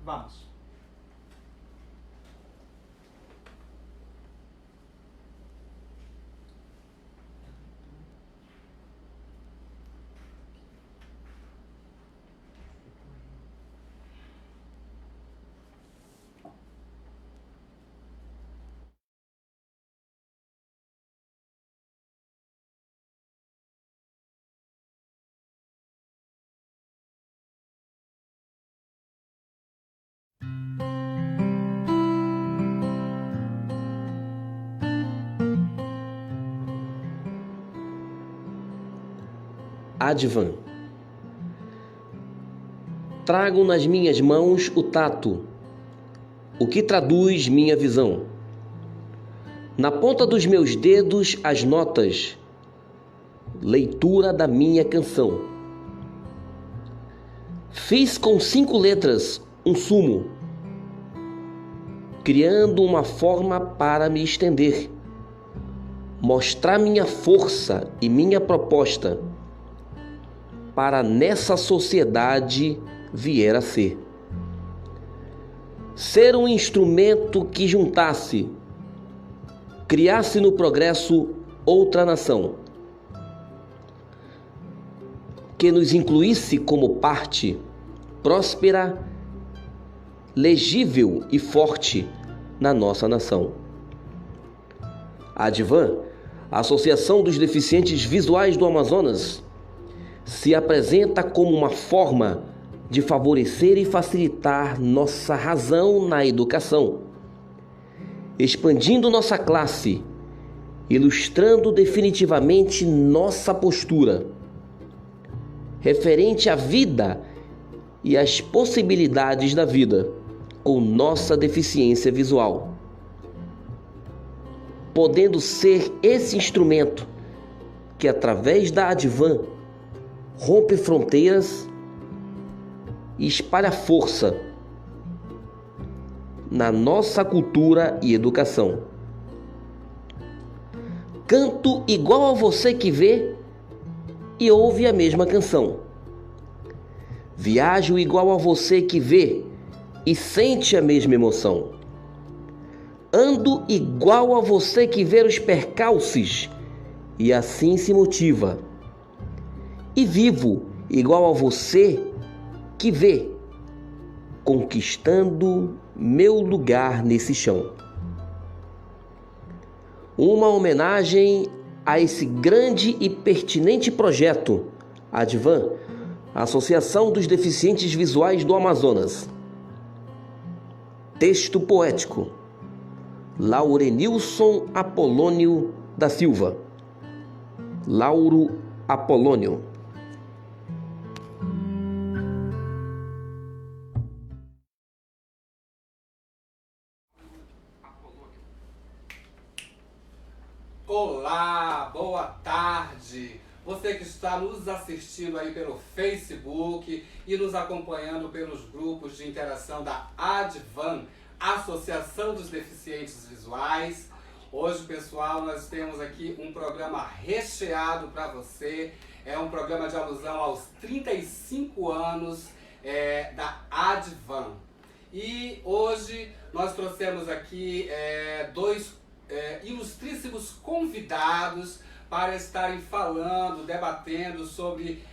Vamos. Advan. Trago nas minhas mãos o tato, o que traduz minha visão. Na ponta dos meus dedos as notas, leitura da minha canção. Fiz com 5 letras um sumo, criando uma forma para me estender, mostrar minha força e minha proposta para nessa sociedade vier a ser. Ser um instrumento que juntasse, criasse no progresso outra nação, que nos incluísse como parte próspera, legível e forte na nossa nação. A Advan, a Associação dos Deficientes Visuais do Amazonas, se apresenta como uma forma de favorecer e facilitar nossa razão na educação, expandindo nossa classe, ilustrando definitivamente nossa postura, referente à vida e às possibilidades da vida com nossa deficiência visual, podendo ser esse instrumento que, através da Advan, rompe fronteiras e espalha força na nossa cultura e educação. Canto igual a você que vê e ouve a mesma canção. Viajo igual a você que vê e sente a mesma emoção. Ando igual a você que vê os percalços e assim se motiva. E vivo igual a você que vê, conquistando meu lugar nesse chão. Uma homenagem a esse grande e pertinente projeto, Advan, Associação dos Deficientes Visuais do Amazonas. Texto poético, Laurenilson Apolônio da Silva. Lauro Apolônio. Olá, boa tarde! Você que está nos assistindo aí pelo Facebook e nos acompanhando pelos grupos de interação da Advan, Associação dos Deficientes Visuais. Hoje, pessoal, nós temos aqui um programa recheado para você. É um programa de alusão aos 35 anos da Advan. E hoje nós trouxemos aqui dois ilustríssimos convidados para estarem falando, debatendo sobre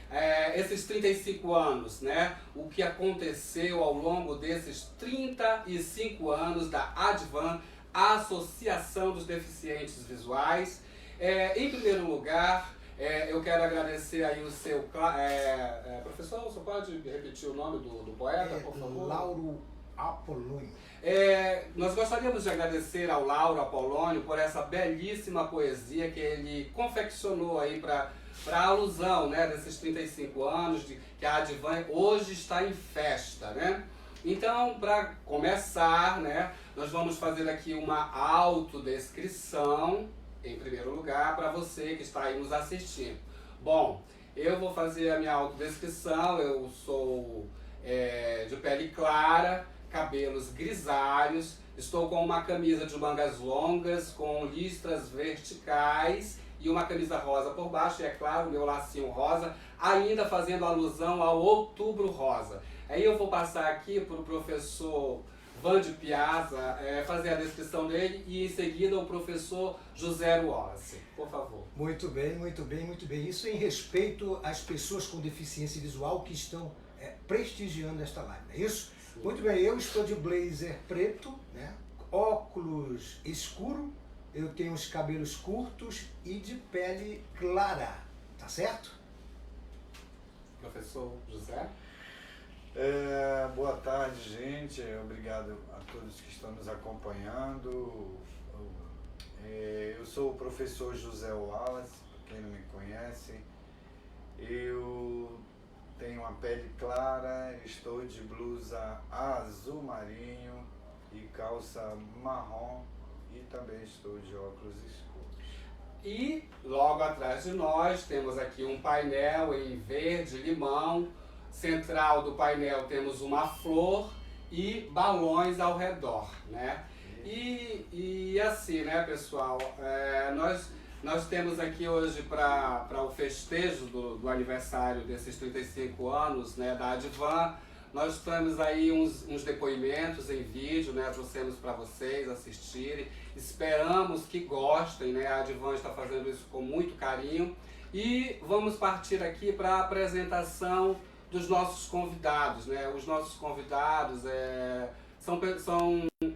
esses 35 anos, né? O que aconteceu ao longo desses 35 anos da Advan, Associação dos Deficientes Visuais. Em primeiro lugar, eu quero agradecer aí o seu... professor, você pode repetir o nome do poeta, por favor? Lauro Apolônio. Nós gostaríamos de agradecer ao Lauro Apolônio por essa belíssima poesia que ele confeccionou aí para a alusão, né, desses 35 anos que a Advan hoje está em festa, né? Então, para começar, né, nós vamos fazer aqui uma autodescrição, em primeiro lugar, para você que está aí nos assistindo. Bom, eu vou fazer a minha autodescrição. Eu sou de pele clara, cabelos grisalhos, estou com uma camisa de mangas longas, com listras verticais e uma camisa rosa por baixo, e é claro, meu lacinho rosa, ainda fazendo alusão ao Outubro Rosa. Aí eu vou passar aqui para o professor Vande Piazza fazer a descrição dele e em seguida o professor José Wallace. Por favor. Muito bem, muito bem, muito bem. Isso em respeito às pessoas com deficiência visual que estão prestigiando esta live, não é isso? Sim. Muito bem, eu estou de blazer preto, né? Óculos escuro, eu tenho os cabelos curtos e de pele clara, tá certo? Professor José? Boa tarde, gente. Obrigado a todos que estão nos acompanhando. Eu sou o professor José Wallace, para quem não me conhece. Eu tenho uma pele clara, estou de blusa azul marinho e calça marrom e também estou de óculos escuros. E logo atrás de nós temos aqui um painel em verde limão. Central do painel temos uma flor e balões ao redor, né? E assim, né, pessoal, nós temos aqui hoje para o festejo do aniversário desses 35 anos, né, da Advan, nós temos aí uns depoimentos em vídeo, né, trouxemos para vocês assistirem, esperamos que gostem, né, a Advan está fazendo isso com muito carinho e vamos partir aqui para a apresentação dos nossos convidados, né? Os nossos convidados são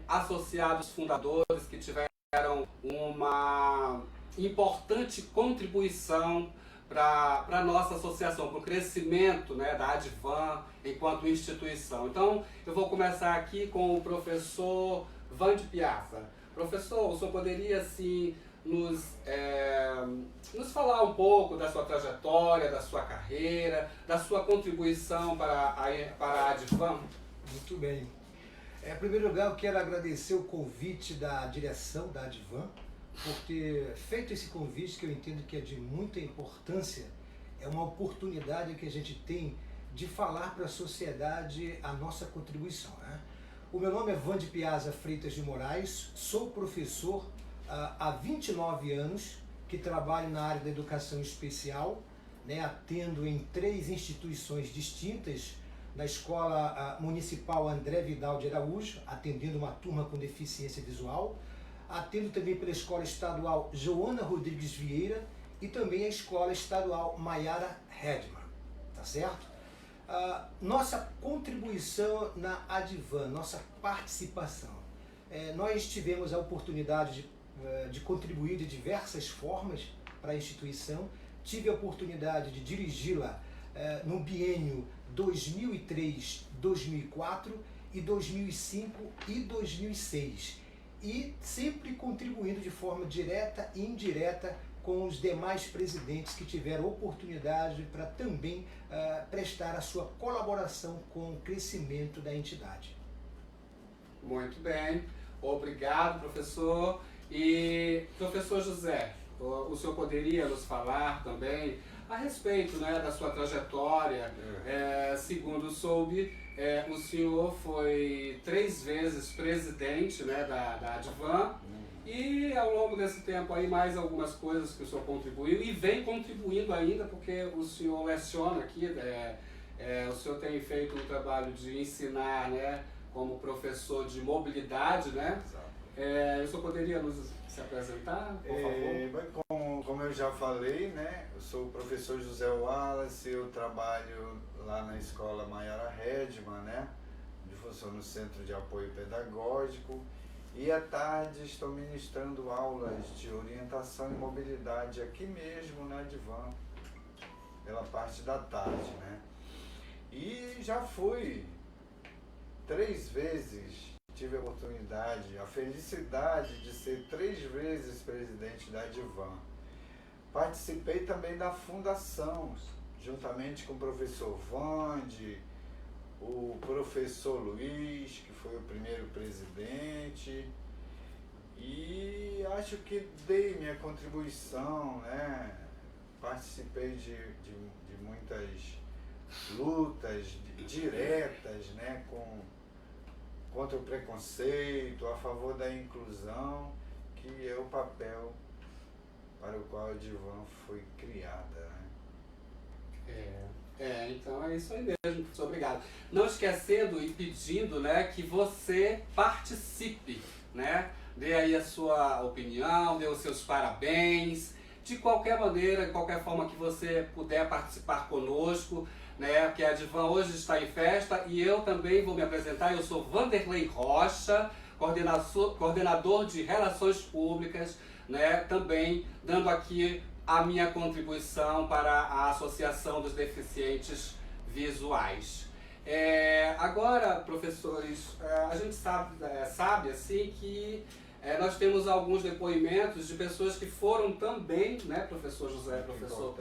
associados fundadores que tiveram uma importante contribuição para a nossa associação, para o crescimento, né, da Advan enquanto instituição. Então, eu vou começar aqui com o professor Vande Piazza. Professor, o senhor poderia, assim, nos falar um pouco da sua trajetória, da sua carreira, da sua contribuição para a Advan? Muito bem. Em primeiro lugar, eu quero agradecer o convite da direção da Advan por ter feito esse convite, que eu entendo que é de muita importância. É uma oportunidade que a gente tem de falar para a sociedade a nossa contribuição, né? O meu nome é Vande Piazza Freitas de Moraes, sou professor há 29 anos, que trabalho na área da educação especial, né, atendo em 3 instituições distintas, na Escola Municipal André Vidal de Araújo, atendendo uma turma com deficiência visual, atendo também pela Escola Estadual Joana Rodrigues Vieira e também a Escola Estadual Maiara Hedman, tá certo? Nossa contribuição na Advan, nossa participação. Nós tivemos a oportunidade de contribuir de diversas formas para a instituição. Tive a oportunidade de dirigi-la no biênio 2003-2004 e 2005 e 2006. E sempre contribuindo de forma direta e indireta com os demais presidentes que tiveram oportunidade para também prestar a sua colaboração com o crescimento da entidade. Muito bem, obrigado, professor. E professor José, o senhor poderia nos falar também a respeito, né, da sua trajetória? Segundo soube, o senhor foi 3 vezes presidente, né, da Advan, e ao longo desse tempo aí mais algumas coisas que o senhor contribuiu e vem contribuindo ainda, porque o senhor leciona aqui, o senhor tem feito um trabalho de ensinar, né, como professor de mobilidade, né? Exato. O senhor poderia se apresentar, por favor? Como eu já falei, né, eu sou o professor José Wallace, eu trabalho lá na Escola Maiara Hedman, né, onde funciona o Centro de Apoio Pedagógico, e à tarde estou ministrando aulas de orientação e mobilidade aqui mesmo na Advan, pela parte da tarde, né. E já fui 3 vezes, tive a oportunidade, a felicidade de ser 3 vezes presidente da Advan. Participei também da fundação, juntamente com o professor Vande, o professor Luiz, que foi o primeiro presidente, e acho que dei minha contribuição, né? Participei de muitas lutas diretas, né? Contra o preconceito, a favor da inclusão, que é o papel para o qual a Advan foi criada, né? Então é isso aí mesmo, professor, obrigado. Não esquecendo e pedindo, né, que você participe, né? Dê aí a sua opinião, dê os seus parabéns, de qualquer maneira, de qualquer forma que você puder participar conosco, né? Porque a Advan hoje está em festa e eu também vou me apresentar. Eu sou Vanderlei Rocha, coordenador de Relações Públicas, né? Também dando aqui a minha contribuição para a Associação dos Deficientes Visuais. Agora, professores, a gente sabe assim que nós temos alguns depoimentos de pessoas que foram também, né, professor José, professor,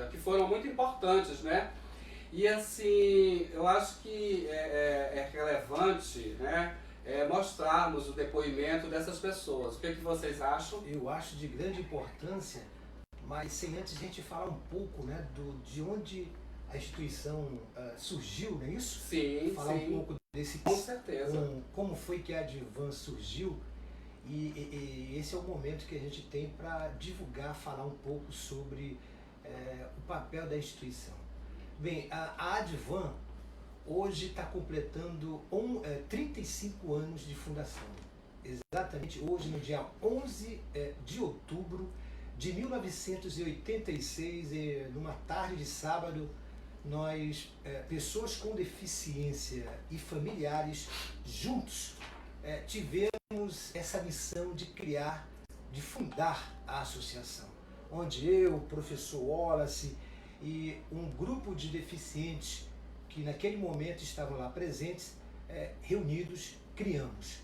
que foram muito importantes, né? E assim, eu acho que é relevante, né, mostrarmos o depoimento dessas pessoas. O que vocês acham? Eu acho de grande importância, mas sem antes a gente falar um pouco, né, de onde a instituição surgiu, não é isso? Sim, falar sim. um pouco desse... Com certeza. Como foi que a Advan surgiu, e esse é o momento que a gente tem para divulgar, falar um pouco sobre o papel da instituição. Bem, a Advan hoje está completando 35 anos de fundação. Exatamente hoje, no dia 11 de outubro de 1986, numa tarde de sábado, nós, pessoas com deficiência e familiares, juntos, tivemos essa missão de criar, de fundar a associação, onde eu, o professor Wallace e um grupo de deficientes que naquele momento estavam lá presentes, reunidos, criamos.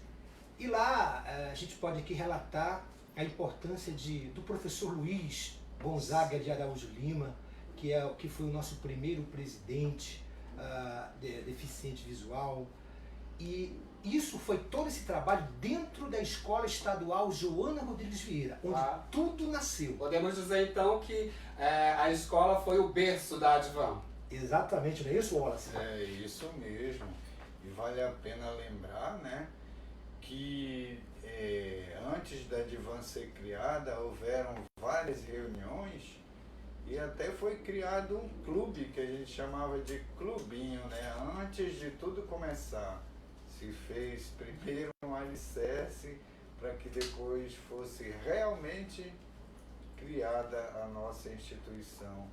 E lá a gente pode aqui relatar a importância do professor Luiz Gonzaga de Araújo Lima, que foi o nosso primeiro presidente deficiente visual. E isso foi todo esse trabalho dentro da Escola Estadual Joana Rodrigues Vieira, onde tudo nasceu. Podemos dizer então que a escola foi o berço da Advan. Exatamente, não é isso, Wallace? É isso mesmo. E vale a pena lembrar, né, que antes da Advan ser criada, houveram várias reuniões e até foi criado um clube que a gente chamava de clubinho, né? Antes de tudo começar, se fez primeiro um alicerce para que depois fosse realmente criada a nossa instituição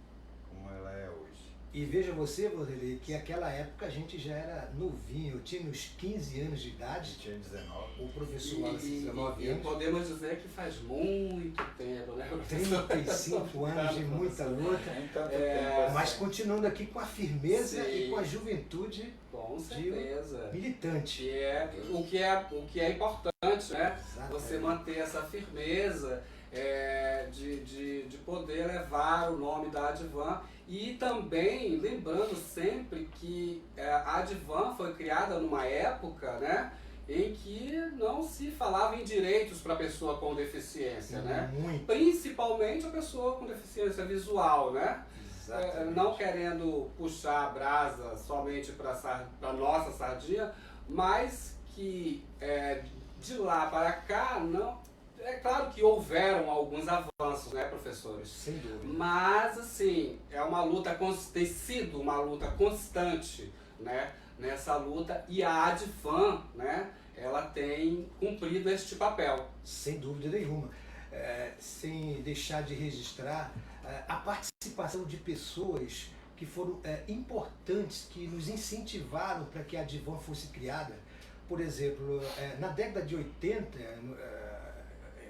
como ela é hoje. E veja você, Vanderlei, que naquela época a gente já era novinho, eu tinha uns 15 anos de idade. Eu tinha 19. O professor Wallace, 19 anos. E podemos dizer que faz muito tempo, né, professor? 35 anos de muita luta. Nem tanto tempo Mas assim. continuando aqui com a firmeza Sim. e com a juventude Com certeza. militante. O que é importante, né? Exatamente. Você manter essa firmeza de poder levar o nome da Advan. E também lembrando sempre que a Advan foi criada numa época, né, em que não se falava em direitos para a pessoa com deficiência, né? Muito. Principalmente a pessoa com deficiência visual, né? Exatamente. Não querendo puxar a brasa somente para a nossa sardinha, mas que de lá para cá, não. É claro que houveram alguns avanços, né, professores? Sem dúvida. Mas, assim, tem sido uma luta constante, né, nessa luta, e a Advan, né, ela tem cumprido este papel. Sem dúvida nenhuma. Sem deixar de registrar a participação de pessoas que foram importantes, que nos incentivaram para que a Advan fosse criada. Por exemplo, na década de 80,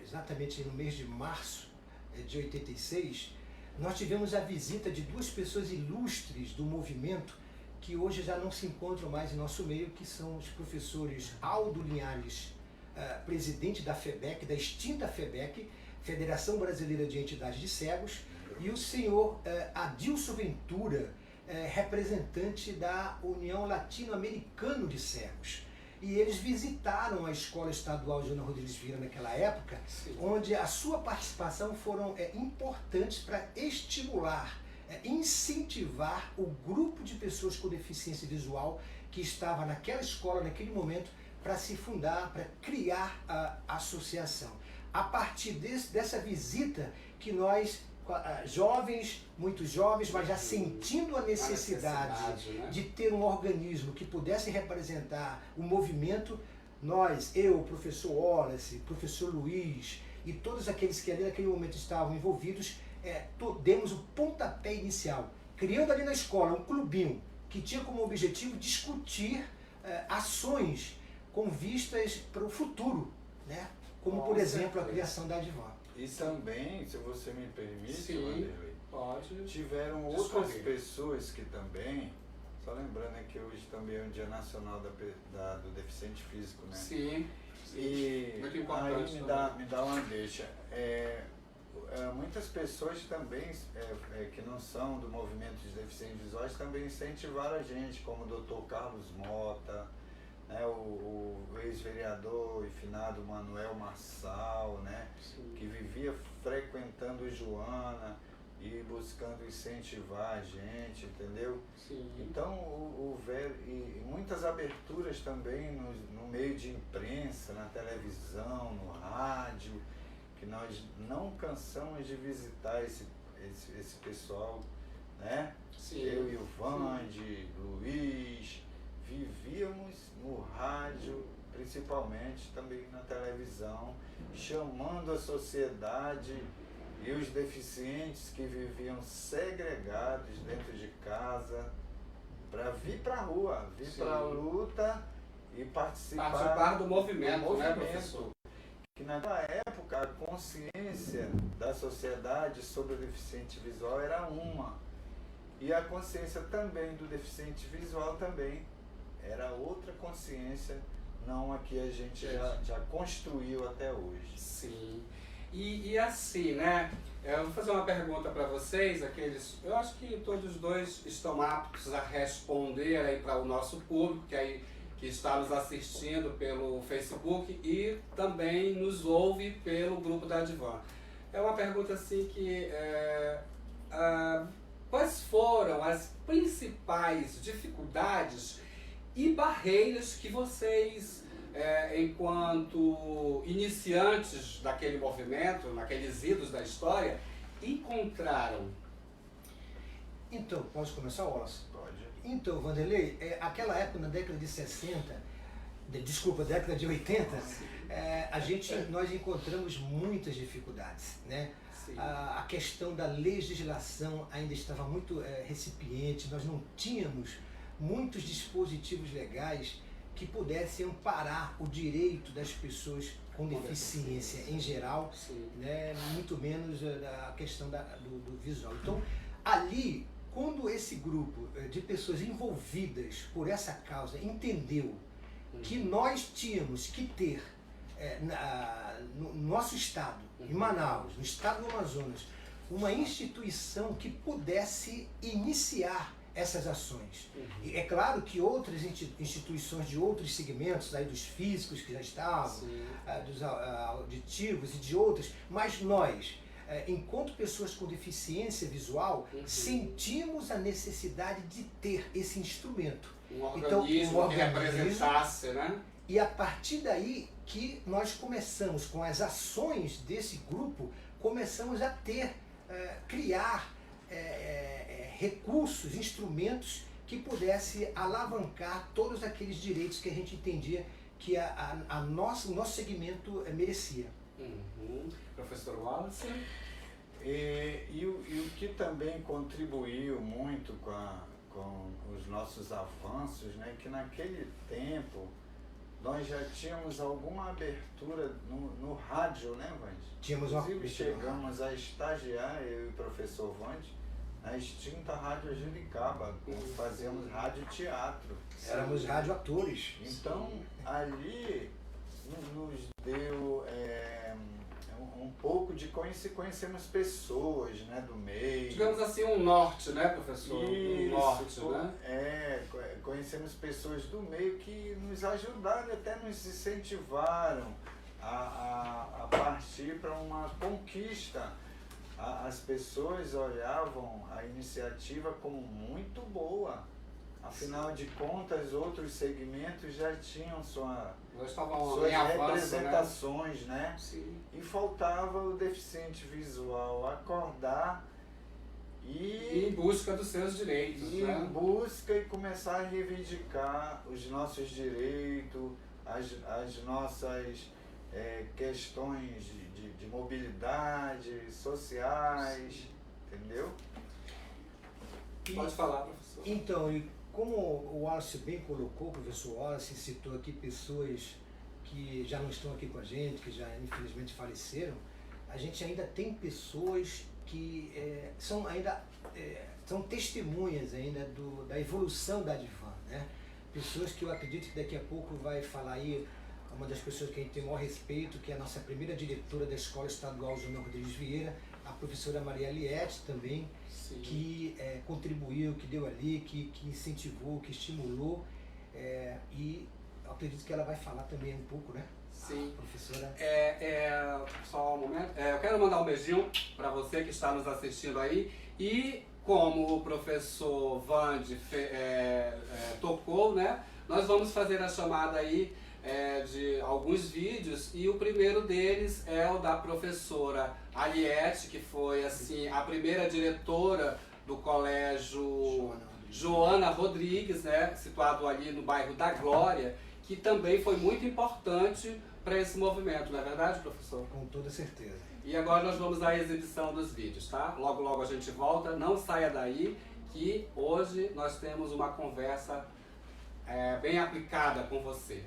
exatamente no mês de março de 86, nós tivemos a visita de duas pessoas ilustres do movimento que hoje já não se encontram mais em nosso meio, que são os professores Aldo Linhares, presidente da FEBEC, da extinta FEBEC, Federação Brasileira de Entidades de Cegos, e o senhor Adilson Ventura, representante da União Latino-Americana de Cegos. E eles visitaram a Escola Estadual Joana Rodrigues Vieira naquela época, Sim. onde a sua participação foram importantes para estimular, incentivar o grupo de pessoas com deficiência visual que estava naquela escola, naquele momento, para se fundar, para criar a associação. A partir dessa visita que nós jovens, muitos jovens, mas já sentindo a necessidade né? de ter um organismo que pudesse representar o movimento. Nós, eu, o professor Wallace, professor Luiz e todos aqueles que ali naquele momento estavam envolvidos, demos o pontapé inicial, criando ali na escola um clubinho que tinha como objetivo discutir ações com vistas para o futuro, né? Como, por exemplo, a criação da Advan. E também, se você me permite, Sim, Vanderlei, pode. tiveram outras pessoas que também, só lembrando que hoje também é o Dia Nacional do Deficiente Físico, né? Sim, E muito importante. aí me dá uma deixa. Muitas pessoas também, que não são do movimento de deficientes visuais, também incentivaram a gente, como o Dr. Carlos Mota, né, o ex-vereador e finado Manuel Marçal, né, que vivia frequentando Joana e buscando incentivar a gente, entendeu? Sim. Então, e muitas aberturas também no meio de imprensa, na televisão, no rádio, que nós não cansamos de visitar esse pessoal, né? Sim. Eu e o Vande, Luiz, vivíamos no rádio, principalmente também na televisão, chamando a sociedade e os deficientes que viviam segregados dentro de casa para vir para a rua, vir para a luta e participar do movimento, né, professor? Que naquela época a consciência da sociedade sobre o deficiente visual era uma, e a consciência também do deficiente visual também era outra consciência, não a que a gente já construiu até hoje. Sim. E assim, né? Eu vou fazer uma pergunta para vocês, eu acho que todos os dois estão aptos a responder aí para o nosso público, que está nos assistindo pelo Facebook e também nos ouve pelo grupo da Advan. É uma pergunta assim que quais foram as principais dificuldades e barreiras que vocês, enquanto iniciantes daquele movimento, naqueles idos da história, encontraram? Então, posso começar, Wallace? Pode. Então, Vanderlei, aquela época, na década de 60, década de 80, nós encontramos muitas dificuldades, né? A questão da legislação ainda estava muito recipiente, nós não tínhamos muitos dispositivos legais que pudessem amparar o direito das pessoas com deficiência em geral, né? Muito menos a questão do visual. Então, ali, quando esse grupo de pessoas envolvidas por essa causa entendeu que nós tínhamos que ter no nosso estado, em Manaus, no estado do Amazonas, uma instituição que pudesse iniciar essas ações. E é claro que outras instituições de outros segmentos, aí dos físicos que já estavam, dos auditivos e de outras, mas nós, enquanto pessoas com deficiência visual, sentimos a necessidade de ter esse instrumento. Um organismo que representasse, né? E a partir daí que nós começamos, com as ações desse grupo, começamos a criar recursos, instrumentos que pudesse alavancar todos aqueles direitos que a gente entendia que o nosso segmento merecia. Professor Wallace? E o que também contribuiu muito com os nossos avanços, né, que naquele tempo nós já tínhamos alguma abertura no rádio, né, Vande? Tínhamos uma Inclusive chegamos a estagiar, eu e o professor Vande, na extinta Rádio Juricaba, fazíamos rádio-teatro. Éramos radioatores. Então, ali nos deu um pouco de conhecemos pessoas, né, do meio. Digamos assim, um norte, né, professor? Isso, um norte, né? Conhecemos pessoas do meio que nos ajudaram, até nos incentivaram a partir para uma conquista. As pessoas olhavam a iniciativa como muito boa. Afinal de contas, outros segmentos já tinham Nós estávamos suas em avanço, né? representações, né? Sim. E faltava o deficiente visual acordar E em busca dos seus direitos, e né? em busca e começar a reivindicar os nossos direitos, as nossas questões de mobilidade, sociais, entendeu? Pode falar, professor. Então, e como o Wallace bem colocou, o professor Wallace citou aqui pessoas que já não estão aqui com a gente, que já infelizmente faleceram, a gente ainda tem pessoas que são testemunhas ainda da evolução da Advan, né? Pessoas que eu acredito que daqui a pouco vai falar aí, uma das pessoas que a gente tem o maior respeito, que é a nossa primeira diretora da Escola Estadual Júnior Rodrigues Vieira, a professora Maria Liette também, Sim. que contribuiu, que deu ali, que incentivou, que estimulou, e eu acredito que ela vai falar também um pouco, né? Sim. A professora. Só um momento. Eu quero mandar um beijinho para você que está nos assistindo aí. E como o professor Vande tocou, né? Nós vamos fazer a chamada aí de alguns vídeos, e o primeiro deles é o da professora Aliette, que foi assim a primeira diretora do colégio Joana Rodrigues, né, situado ali no bairro da Glória, que também foi muito importante para esse movimento, não é verdade, professor? Com toda certeza. E agora nós vamos à exibição dos vídeos, tá? Logo, logo a gente volta, não saia daí, que hoje nós temos uma conversa bem aplicada com você.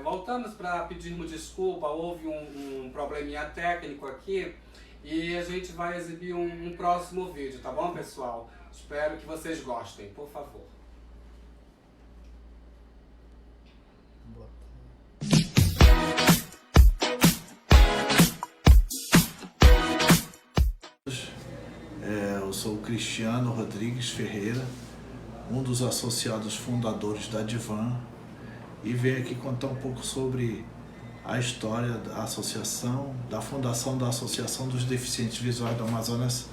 Voltamos para pedirmos desculpa, houve um probleminha técnico aqui e a gente vai exibir um próximo vídeo, tá bom, pessoal? Espero que vocês gostem, por favor. Eu sou o Cristiano Rodrigues Ferreira, um dos associados fundadores da Advan, e venho aqui contar um pouco sobre a história da associação, da fundação da Associação dos Deficientes Visuais do Amazonas,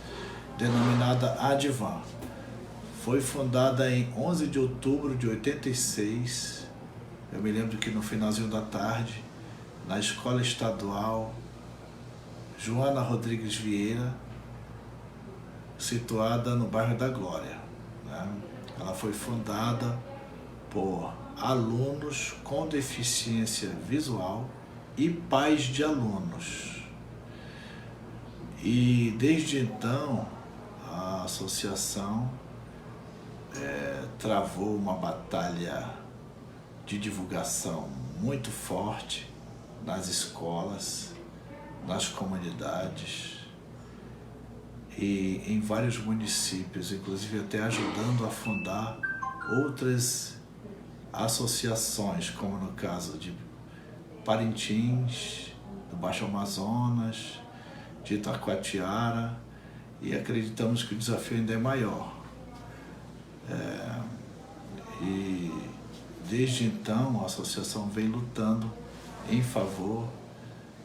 denominada Advan. Foi fundada em 11 de outubro de 86, eu me lembro que no finalzinho da tarde, na Escola Estadual Joana Rodrigues Vieira, situada no bairro da Glória, né? Ela foi fundada por alunos com deficiência visual e pais de alunos. E desde então a associação travou uma batalha de divulgação muito forte nas escolas, nas comunidades e em vários municípios, inclusive até ajudando a fundar outras associações, como no caso de Parintins, do Baixo Amazonas, de Itacoatiara, e acreditamos que o desafio ainda é maior. E desde então a associação vem lutando em favor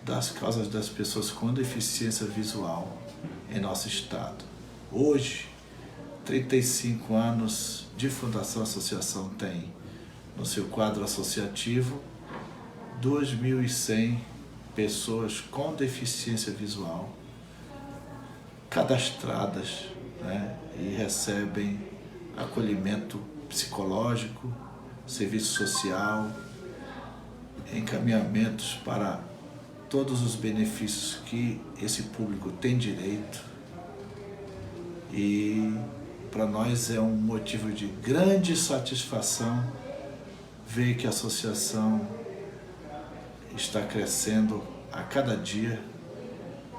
das causas das pessoas com deficiência visual em nosso estado. Hoje, 35 anos de fundação, a associação tem no seu quadro associativo 2.100 pessoas com deficiência visual cadastradas, né, e recebem acolhimento psicológico, serviço social, encaminhamentos para todos os benefícios que esse público tem direito. E para nós é um motivo de grande satisfação ver que a associação está crescendo a cada dia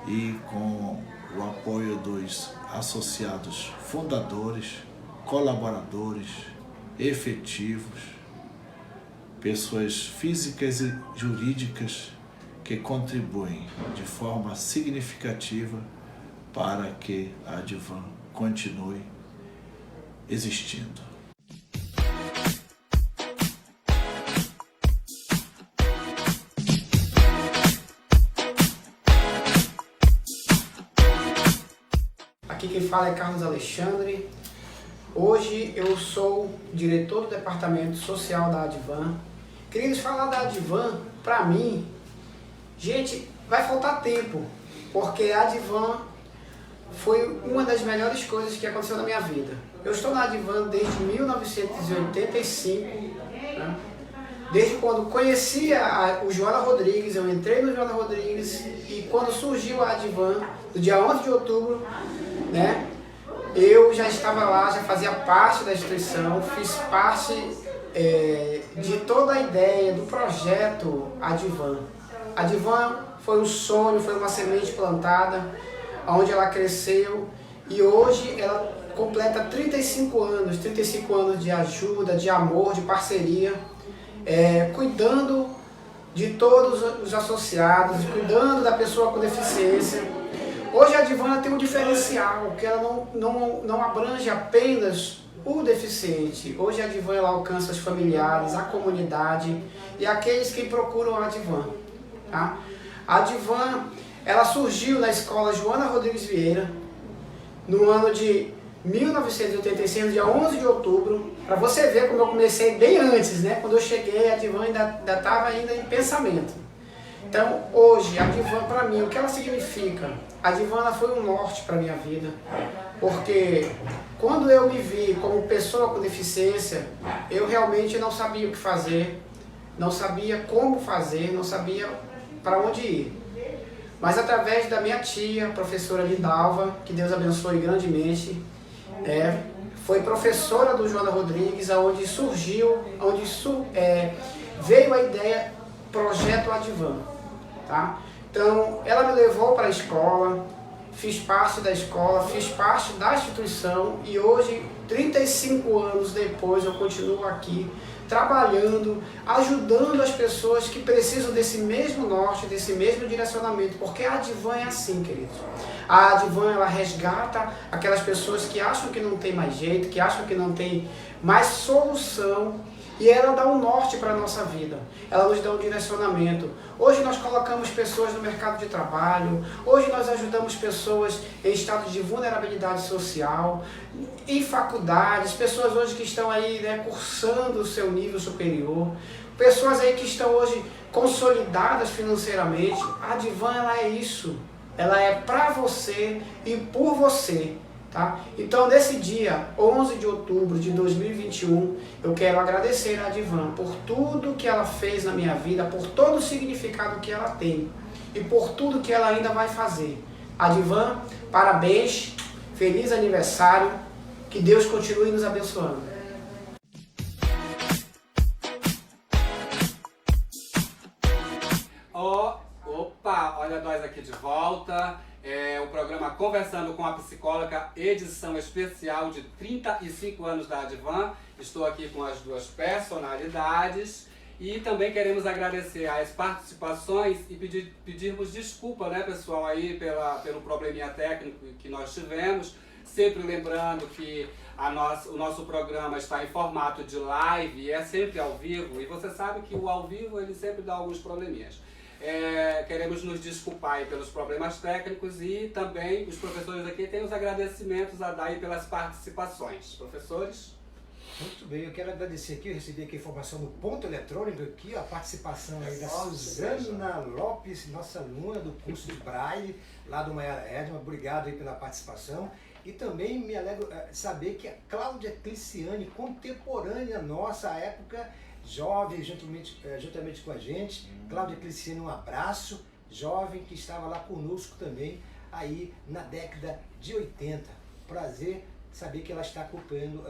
e com o apoio dos associados fundadores, colaboradores, efetivos, pessoas físicas e jurídicas que contribuem de forma significativa para que a Advan continue existindo. Aqui quem fala é Carlos Alexandre. Hoje eu sou diretor do departamento social da Advan. Queridos, falar da Advan, para mim, gente, vai faltar tempo, porque a Advan foi uma das melhores coisas que aconteceu na minha vida. Eu estou na Advan desde 1985, né? Desde quando conhecia o Joana Rodrigues, eu entrei no Joana Rodrigues e quando surgiu a Advan, no dia 11 de outubro, né, eu já estava lá, já fazia parte da instituição, fiz parte de toda a ideia do projeto Advan. A Advan foi um sonho, foi uma semente plantada, onde ela cresceu e hoje ela completa 35 anos de ajuda, de amor, de parceria, cuidando de todos os associados, cuidando da pessoa com deficiência. Hoje a Advan tem um diferencial, que ela não abrange apenas o deficiente. Hoje a Advan ela alcança os familiares, a comunidade e aqueles que procuram a Advan. Tá? A Advan ela surgiu na escola Joana Rodrigues Vieira, no ano de 1986, no dia 11 de outubro, para você ver como eu comecei bem antes, né? Quando eu cheguei, a Advan ainda estava em pensamento. Então, hoje, a Advan, para mim, o que ela significa? A Advan ela foi um norte para a minha vida, porque quando eu me vi como pessoa com deficiência, eu realmente não sabia o que fazer, não sabia como fazer, não sabia para onde ir. Mas através da minha tia, professora Lindalva, que Deus abençoe grandemente, foi professora do Joana Rodrigues, onde veio a ideia Projeto Advan. Tá? Então, ela me levou para a escola, fiz parte da escola, fiz parte da instituição e hoje, 35 anos depois, eu continuo aqui trabalhando, ajudando as pessoas que precisam desse mesmo norte, desse mesmo direcionamento, porque a Advan é assim, queridos. A Advan, ela resgata aquelas pessoas que acham que não tem mais jeito, que acham que não tem mais solução, e ela dá um norte para a nossa vida, ela nos dá um direcionamento. Hoje nós colocamos pessoas no mercado de trabalho, hoje nós ajudamos pessoas em estado de vulnerabilidade social, em faculdades, pessoas hoje que estão aí, né, cursando o seu nível superior, pessoas aí que estão hoje consolidadas financeiramente. A Advan, ela é isso, ela é para você e por você. Tá? Então, nesse dia 11 de outubro de 2021, eu quero agradecer a Advan por tudo que ela fez na minha vida, por todo o significado que ela tem e por tudo que ela ainda vai fazer. Advan, parabéns, feliz aniversário, que Deus continue nos abençoando. Opa, olha nós aqui de volta. O programa Conversando com a Psicóloga, edição especial de 35 anos da Advan. Estou aqui com as duas personalidades e também queremos agradecer as participações e pedirmos desculpa, né, pessoal, aí pelo probleminha técnico que nós tivemos. Sempre lembrando que o nosso programa está em formato de live e é sempre ao vivo. E você sabe que o ao vivo ele sempre dá alguns probleminhas. Queremos nos desculpar aí pelos problemas técnicos e também os professores aqui têm os agradecimentos a dar aí pelas participações. Professores? Muito bem, eu quero agradecer aqui, eu recebi aqui a informação no ponto eletrônico aqui, a participação aí da Suzana Lopes, nossa aluna do curso de Braille, lá do Maiara Edma. Obrigado aí pela participação. E também me alegro saber que a Cláudia Cliciane, contemporânea nossa, à época, jovem, juntamente com a gente. Cláudia Cliciane, um abraço. jovem que estava lá conosco também, aí na década de 80. Prazer saber que ela está acompanhando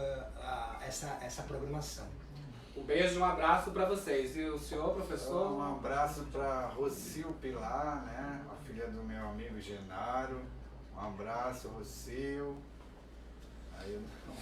essa programação. Um beijo e um abraço para vocês. E o senhor, professor? Um abraço para Rocio Pilar, né? A filha do meu amigo Genaro. Um abraço, Rocio. Aí eu não...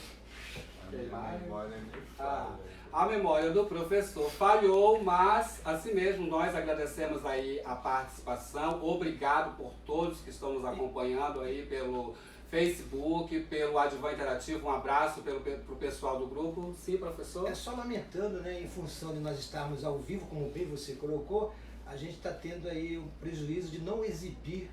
A minha memória me falha. A memória do professor falhou, mas assim mesmo nós agradecemos aí a participação. Obrigado por todos que estão nos acompanhando aí pelo Facebook, pelo Advan Interativo. Um abraço pro pessoal do grupo. Sim, professor? É só lamentando, né, em função de nós estarmos ao vivo, como bem você colocou, a gente está tendo aí o prejuízo de não exibir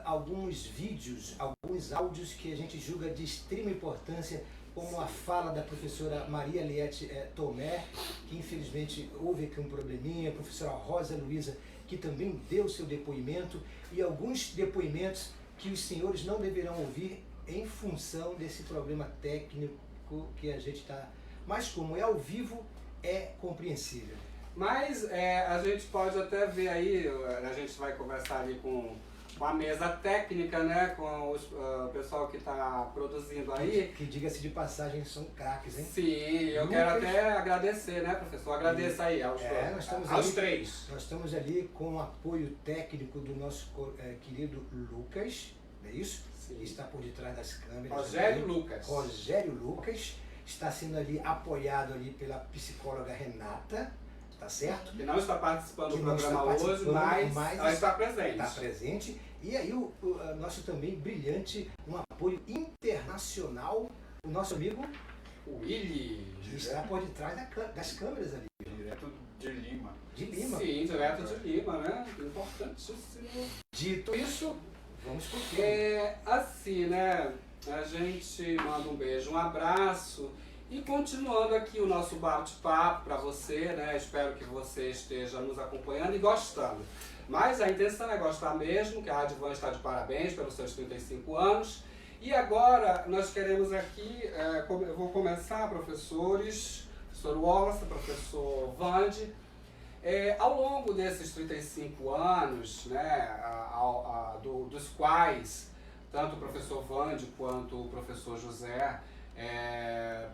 alguns vídeos, alguns áudios que a gente julga de extrema importância, como a fala da professora Maria Eliette Tomé, que infelizmente houve aqui um probleminha, a professora Rosa Luiza, que também deu seu depoimento, e alguns depoimentos que os senhores não deverão ouvir em função desse problema técnico que a gente está... Mas como é ao vivo, é compreensível. Mas a gente pode até ver aí, a gente vai conversar ali com a mesa técnica, né, com o pessoal que está produzindo aí. Que diga-se de passagem, são craques, hein? Sim, eu quero até agradecer, né, professor? Agradeça aí aos três. Nós estamos ali com o apoio técnico do nosso querido Lucas, não é isso? Sim. Que está por detrás das câmeras. Rogério Lucas. Rogério Lucas está sendo ali apoiado ali pela psicóloga Renata, tá certo? Que não está participando Que do não programa está hoje, participando, mas ela está presente. Está presente. E aí o nosso também brilhante, um apoio internacional, o nosso amigo O Willy. que está por detrás das câmeras ali. Direto de Lima. De Lima. Sim, direto de Lima, né? Importantíssimo. Dito isso, vamos por quê? Assim, né? A gente manda um beijo, um abraço. E continuando aqui o nosso bate-papo para você, né? Espero que você esteja nos acompanhando e gostando. Mas a intenção é gostar mesmo, que a Advan está de parabéns pelos seus 35 anos. E agora nós queremos aqui, eu vou começar, professores, professor Wallace, professor Vande. Ao longo desses 35 anos, né, dos quais tanto o professor Vande quanto o professor José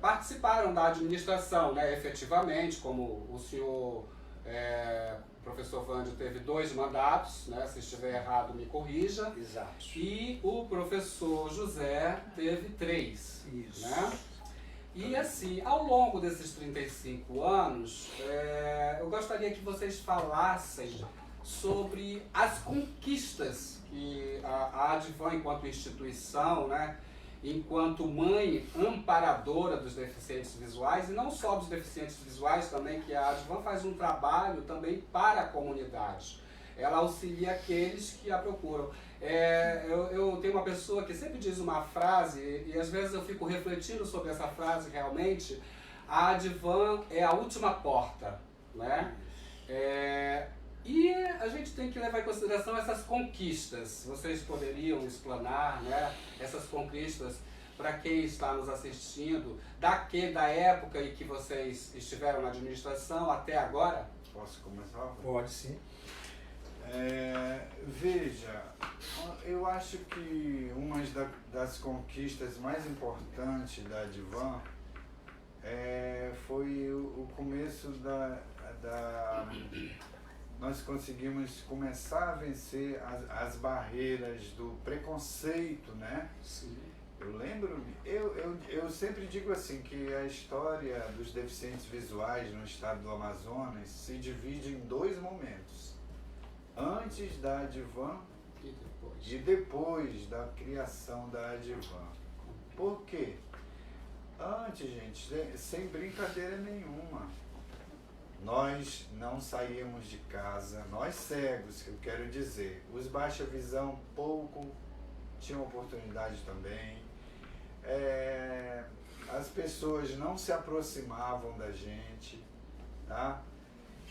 participaram da administração, né, efetivamente, como o senhor professor Vande teve 2 mandatos, né, se estiver errado me corrija. Exato. E o professor José teve 3. Isso. Né? E assim, ao longo desses 35 anos, eu gostaria que vocês falassem sobre as conquistas que a Advan, enquanto instituição, né, enquanto mãe amparadora dos deficientes visuais, e não só dos deficientes visuais também, que a Advan faz um trabalho também para a comunidade. Ela auxilia aqueles que a procuram. Eu tenho uma pessoa que sempre diz uma frase, e às vezes eu fico refletindo sobre essa frase realmente. A Advan é a última porta, né? E a gente tem que levar em consideração essas conquistas. Vocês poderiam explanar, né, essas conquistas para quem está nos assistindo, da época em que vocês estiveram na administração até agora? Posso começar? Pode sim. Veja, eu acho que uma das conquistas mais importantes da Advan foi o começo nós conseguimos começar a vencer as barreiras do preconceito, né? Sim. Eu lembro, eu sempre digo assim, que a história dos deficientes visuais no estado do Amazonas se divide em 2 momentos. Antes da Advan e depois da criação da Advan. Por quê? Antes, gente, sem brincadeira nenhuma, nós não saíamos de casa, nós cegos, eu quero dizer, os baixa visão pouco tinham oportunidade também, as pessoas não se aproximavam da gente, tá?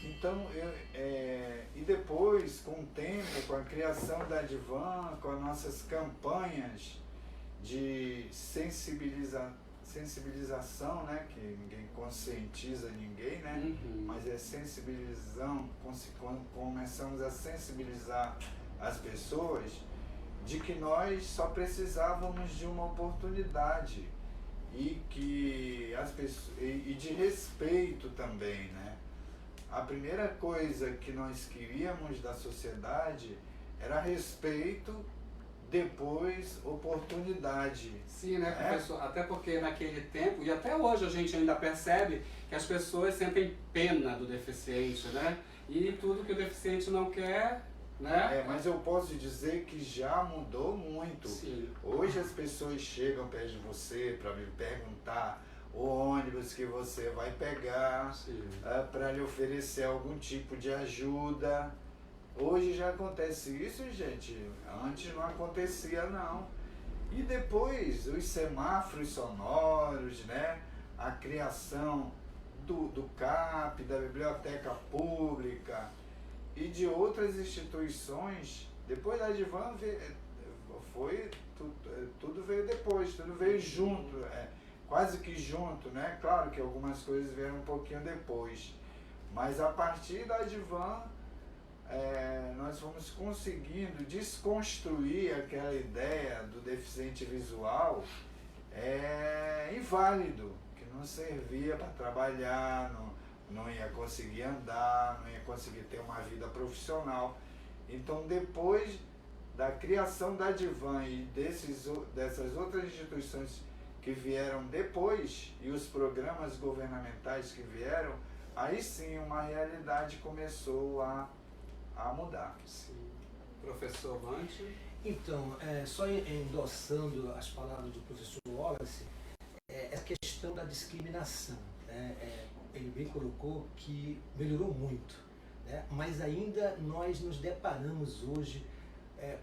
Então, e depois, com o tempo, com a criação da Advan, com as nossas campanhas de sensibilização sensibilização, né? Que ninguém conscientiza ninguém, né? Uhum. Mas é sensibilização, começamos a sensibilizar as pessoas de que nós só precisávamos de uma oportunidade e que as pessoas, e de respeito também, né? A primeira coisa que nós queríamos da sociedade era respeito, depois oportunidade. Sim, né, professor? Até porque naquele tempo, e até hoje a gente ainda percebe que as pessoas sentem pena do deficiente, né? E tudo que o deficiente não quer, né? Mas eu posso dizer que já mudou muito. Sim. Hoje as pessoas chegam perto de você para me perguntar o ônibus que você vai pegar, para lhe oferecer algum tipo de ajuda. Hoje já acontece isso, gente. Antes não acontecia, não. E depois os semáforos sonoros, né? A criação do CAP, da Biblioteca Pública e de outras instituições. Depois da Advan tudo veio depois, tudo veio junto, quase que junto, né? Claro que algumas coisas vieram um pouquinho depois. Mas a partir da Advan, nós fomos conseguindo desconstruir aquela ideia do deficiente visual inválido, que não servia para trabalhar, não ia conseguir andar, não ia conseguir ter uma vida profissional. Então, depois da criação da Advan e dessas outras instituições que vieram depois, e os programas governamentais que vieram, aí sim uma realidade começou a mudar. Sim. Professor Vante? Então, só endossando as palavras do professor Wallace, a questão da discriminação, né? Ele bem colocou que melhorou muito, né? Mas ainda nós nos deparamos hoje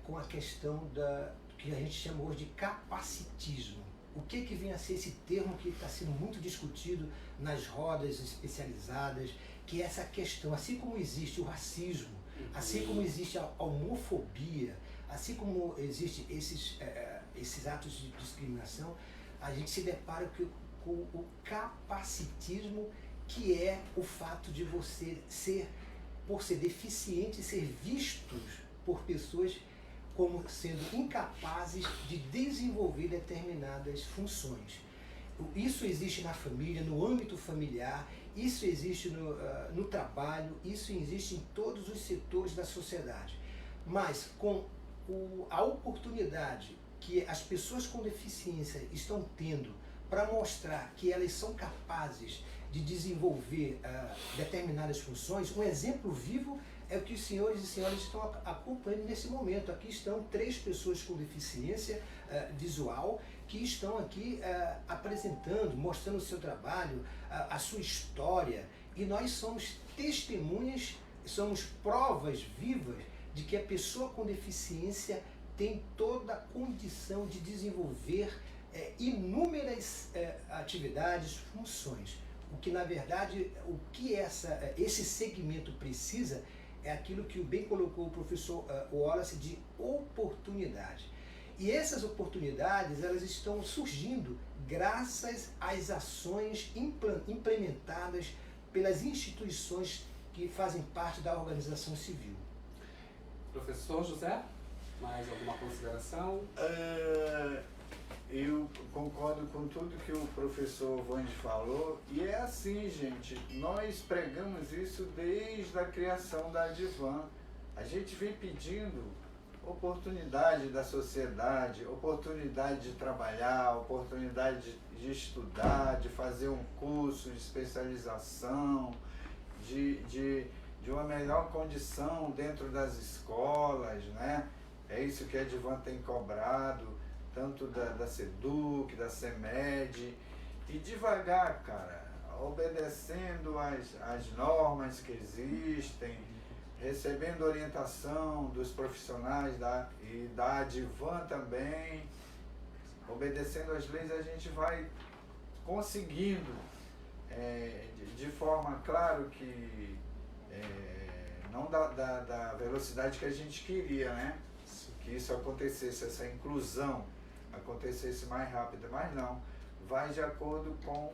com a questão do que a gente chama hoje de capacitismo. O que vem a ser esse termo que está sendo muito discutido nas rodas especializadas, que é essa questão, assim como existe o racismo, assim como existe a homofobia, assim como existem esses atos de discriminação, a gente se depara com o capacitismo, que é o fato de você por ser deficiente, ser vistos por pessoas como sendo incapazes de desenvolver determinadas funções. Isso existe na família, no âmbito familiar, isso existe no trabalho, isso existe em todos os setores da sociedade. Mas com a oportunidade que as pessoas com deficiência estão tendo para mostrar que elas são capazes de desenvolver determinadas funções, um exemplo vivo é o que os senhores e senhoras estão acompanhando nesse momento. Aqui estão 3 pessoas com deficiência visual que estão aqui apresentando, mostrando o seu trabalho, a sua história, e nós somos testemunhas, somos provas vivas de que a pessoa com deficiência tem toda a condição de desenvolver inúmeras atividades, funções. O que, na verdade, o que esse segmento precisa é aquilo que bem colocou o professor Wallace, de oportunidade. E essas oportunidades, elas estão surgindo graças às ações implementadas pelas instituições que fazem parte da organização civil. Professor José, mais alguma consideração? Eu concordo com tudo que o professor Vande falou, e é assim, gente, nós pregamos isso desde a criação da Advan. A gente vem pedindo oportunidade da sociedade, oportunidade de trabalhar, oportunidade de estudar, de fazer um curso de especialização, de uma melhor condição dentro das escolas, né? É isso que a Advan tem cobrado, tanto da SEDUC, da CEMED, e devagar, cara, obedecendo as normas que existem, recebendo orientação dos profissionais e da Advan também, obedecendo as leis, a gente vai conseguindo, de forma, claro que não da velocidade que a gente queria, né? Que isso acontecesse, essa inclusão acontecesse mais rápida, mas não. vai de acordo com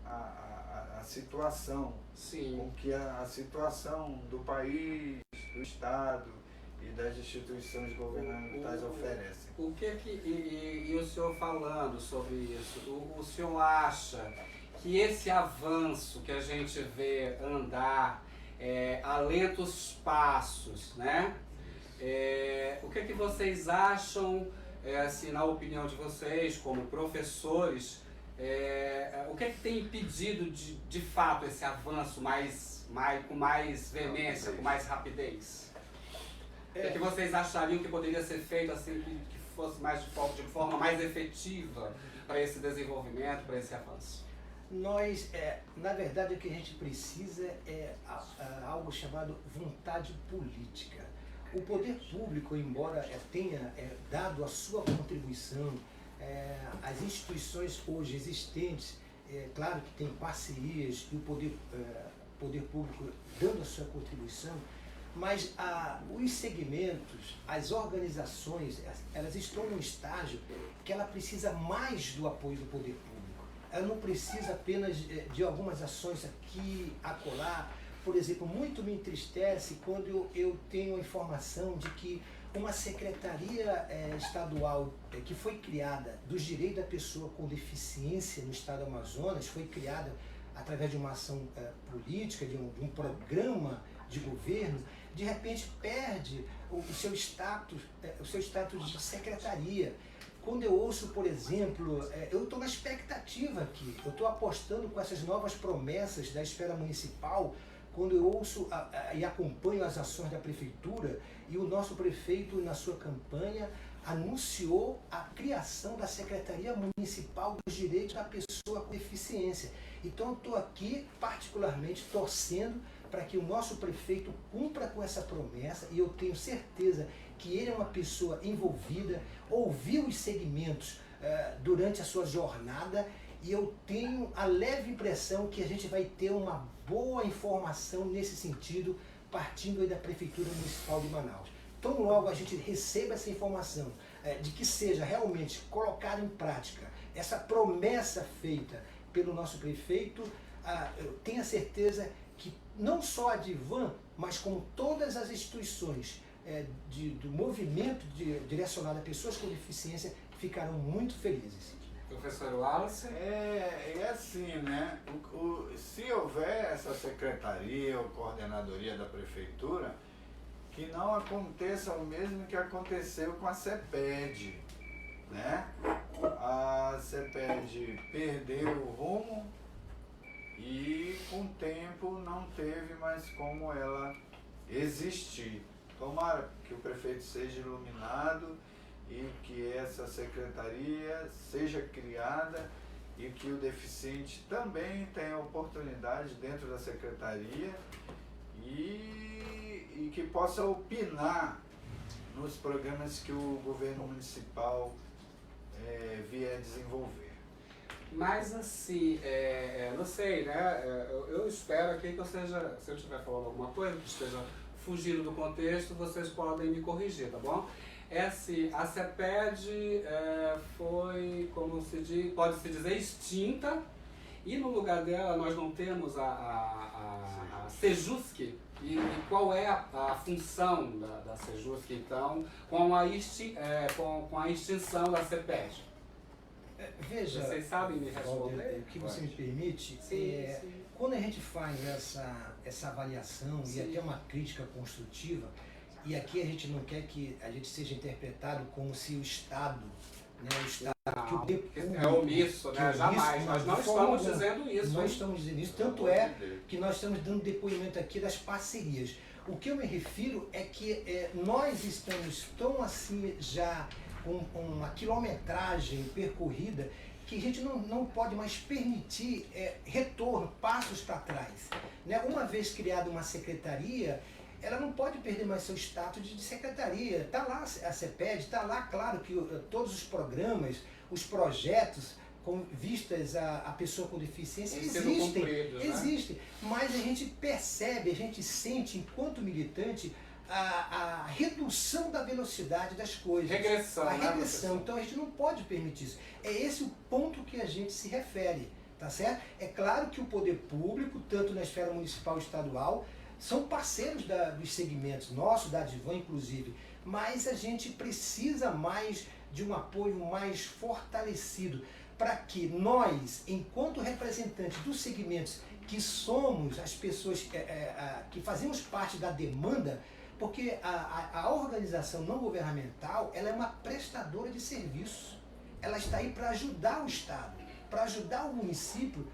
a situação, Sim. com que a situação do país, do Estado e das instituições governamentais oferecem. O que e o senhor falando sobre isso, o senhor acha que esse avanço que a gente vê andar a lentos passos, né? O que vocês acham, assim, na opinião de vocês, como professores, o que tem impedido de fato esse avanço com mais veemência, com mais rapidez? O que vocês achariam que poderia ser feito assim, que fosse mais de forma mais efetiva para esse desenvolvimento, para esse avanço? Nós, na verdade, o que a gente precisa é algo chamado vontade política. O poder público, embora tenha dado a sua contribuição, as instituições hoje existentes, claro que tem parcerias e o poder público dando a sua contribuição, mas os segmentos, as organizações, elas estão num estágio que ela precisa mais do apoio do poder público. Ela não precisa apenas de algumas ações aqui, acolá. Por exemplo, muito me entristece quando eu tenho a informação de que uma secretaria estadual que foi criada dos direitos da pessoa com deficiência no estado do Amazonas, foi criada através de uma ação política, de um programa de governo, de repente perde o seu status de secretaria. Quando eu ouço, por exemplo, eu estou na expectativa aqui, eu estou apostando com essas novas promessas da esfera municipal, quando eu ouço e acompanho as ações da prefeitura, e o nosso prefeito, na sua campanha, anunciou a criação da Secretaria Municipal dos Direitos da Pessoa com Deficiência. Então eu estou aqui particularmente torcendo para que o nosso prefeito cumpra com essa promessa, e eu tenho certeza que ele é uma pessoa envolvida, ouviu os segmentos durante a sua jornada, e eu tenho a leve impressão que a gente vai ter uma boa informação nesse sentido, partindo aí da Prefeitura Municipal de Manaus. Tão logo a gente receba essa informação, de que seja realmente colocada em prática essa promessa feita pelo nosso prefeito, eu tenho a certeza que não só a Advan, mas como todas as instituições do movimento direcionado a pessoas com deficiência ficarão muito felizes. Professor Wallace? É assim, né? Se houver essa secretaria ou coordenadoria da prefeitura, que não aconteça o mesmo que aconteceu com a CEPED, né? A CEPED perdeu o rumo e com o tempo não teve mais como ela existir. Tomara que o prefeito seja iluminado e que essa secretaria seja criada e que o deficiente também tenha oportunidade dentro da secretaria e que possa opinar nos programas que o governo municipal vier desenvolver. Mas assim, não sei, né? Eu espero aqui que eu seja, se eu estiver falando alguma coisa que esteja fugindo do contexto, vocês podem me corrigir, tá bom? A CEPED foi, como se diz, pode-se dizer, extinta, e no lugar dela nós não temos a Sejusc. E qual é a função da Sejusc, então, com a extinção da CEPED? Veja, vocês sabem me responder? O que você me permite, sim. Quando a gente faz essa avaliação Sim. e até uma crítica construtiva, e aqui a gente não quer que a gente seja interpretado como se o Estado, né, que o poder público, é omisso, né? Jamais, nós não estamos dizendo isso. Não estamos dizendo isso, tanto que nós estamos dando depoimento aqui das parcerias. O que eu me refiro é que nós estamos tão assim já com uma quilometragem percorrida que a gente não pode mais permitir retorno, passos para trás. Né? Uma vez criada uma secretaria, ela não pode perder mais seu status de secretaria. Está lá a CEPED, está lá, claro, que todos os programas, os projetos com vistas a pessoa com deficiência existem, né? Mas a gente percebe, a gente sente, enquanto militante, a redução da velocidade das coisas. Regressão, A né, regressão. professor? Então a gente não pode permitir isso. É esse o ponto que a gente se refere, tá certo? É claro que o poder público, tanto na esfera municipal e estadual, são parceiros dos segmentos, nosso, da Advan inclusive, mas a gente precisa mais de um apoio mais fortalecido para que nós, enquanto representantes dos segmentos, que somos as pessoas que fazemos parte da demanda, porque a organização não governamental, ela é uma prestadora de serviços. Ela está aí para ajudar o Estado, para ajudar o município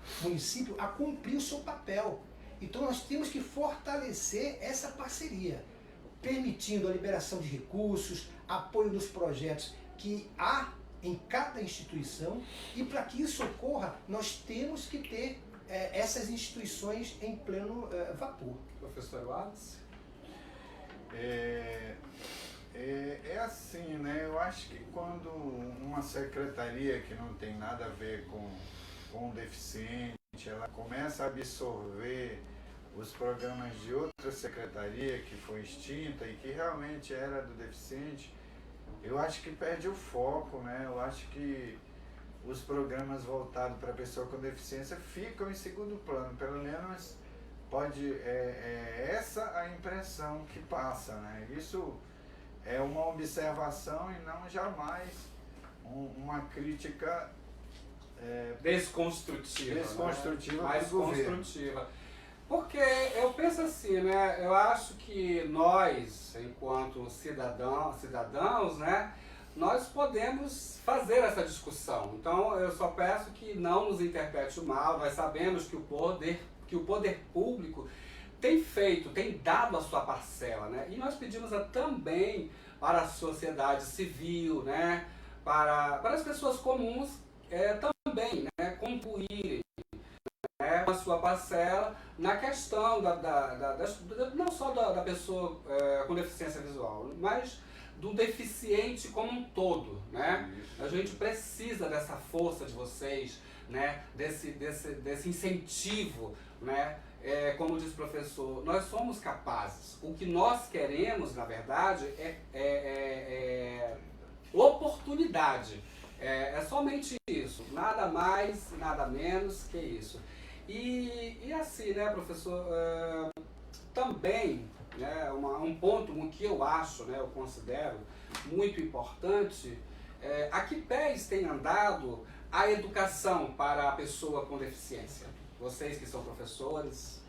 a cumprir o seu papel. Então nós temos que fortalecer essa parceria, permitindo a liberação de recursos, apoio nos projetos que há em cada instituição, e para que isso ocorra, nós temos que ter essas instituições em pleno vapor. Professor Wallace? É assim, né? Eu acho que quando uma secretaria que não tem nada a ver com o deficiente, ela começa a absorver os programas de outra secretaria que foi extinta e que realmente era do deficiente, eu acho que perde o foco, né? Eu acho que os programas voltados para a pessoa com deficiência ficam em segundo plano, pelo menos essa a impressão que passa, né? Isso é uma observação e não jamais uma crítica Desconstrutiva. desconstrutiva, Né? Mais do governo. construtiva. Porque eu penso assim, né? Eu acho que nós, enquanto cidadãos, né? Nós podemos fazer essa discussão. Então eu só peço que não nos interprete mal. Nós sabemos que o poder público tem dado a sua parcela, né? E nós pedimos também para a sociedade civil, né? Para as pessoas comuns também, né? Contribuírem, né? Com a sua parcela na questão não só da pessoa com deficiência visual, mas do deficiente como um todo, né? A gente precisa dessa força de vocês, né? Desse incentivo, né? Como diz o professor, nós somos capazes. O que nós queremos, na verdade, é oportunidade. É somente isso, nada mais, nada menos que isso. E assim, né, professor, também, né, um ponto que eu acho, né, eu considero muito importante, a que pés tem andado a educação para a pessoa com deficiência? Vocês que são professores.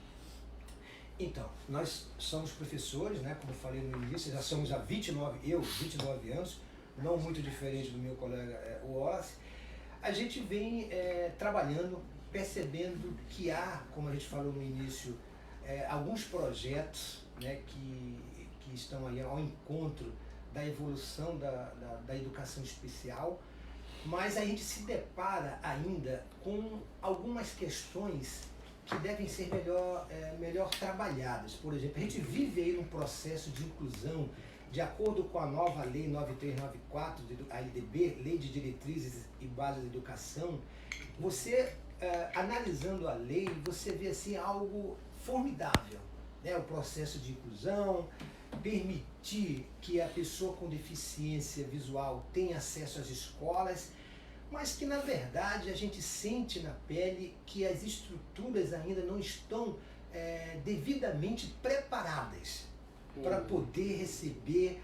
Então, nós somos professores, né, como eu falei no início, já somos há 29 anos, não muito diferente do meu colega Wallace. A gente vem trabalhando, percebendo que há, como a gente falou no início, alguns projetos, né, que estão aí ao encontro da evolução da educação especial, mas a gente se depara ainda com algumas questões que devem ser melhor trabalhadas. Por exemplo, a gente vive aí um processo de inclusão, de acordo com a nova Lei 9394, a LDB, Lei de Diretrizes e Bases da Educação. Você, analisando a lei, você vê assim algo formidável, né? O processo de inclusão, permitir que a pessoa com deficiência visual tenha acesso às escolas, mas que na verdade a gente sente na pele que as estruturas ainda não estão devidamente preparadas para poder receber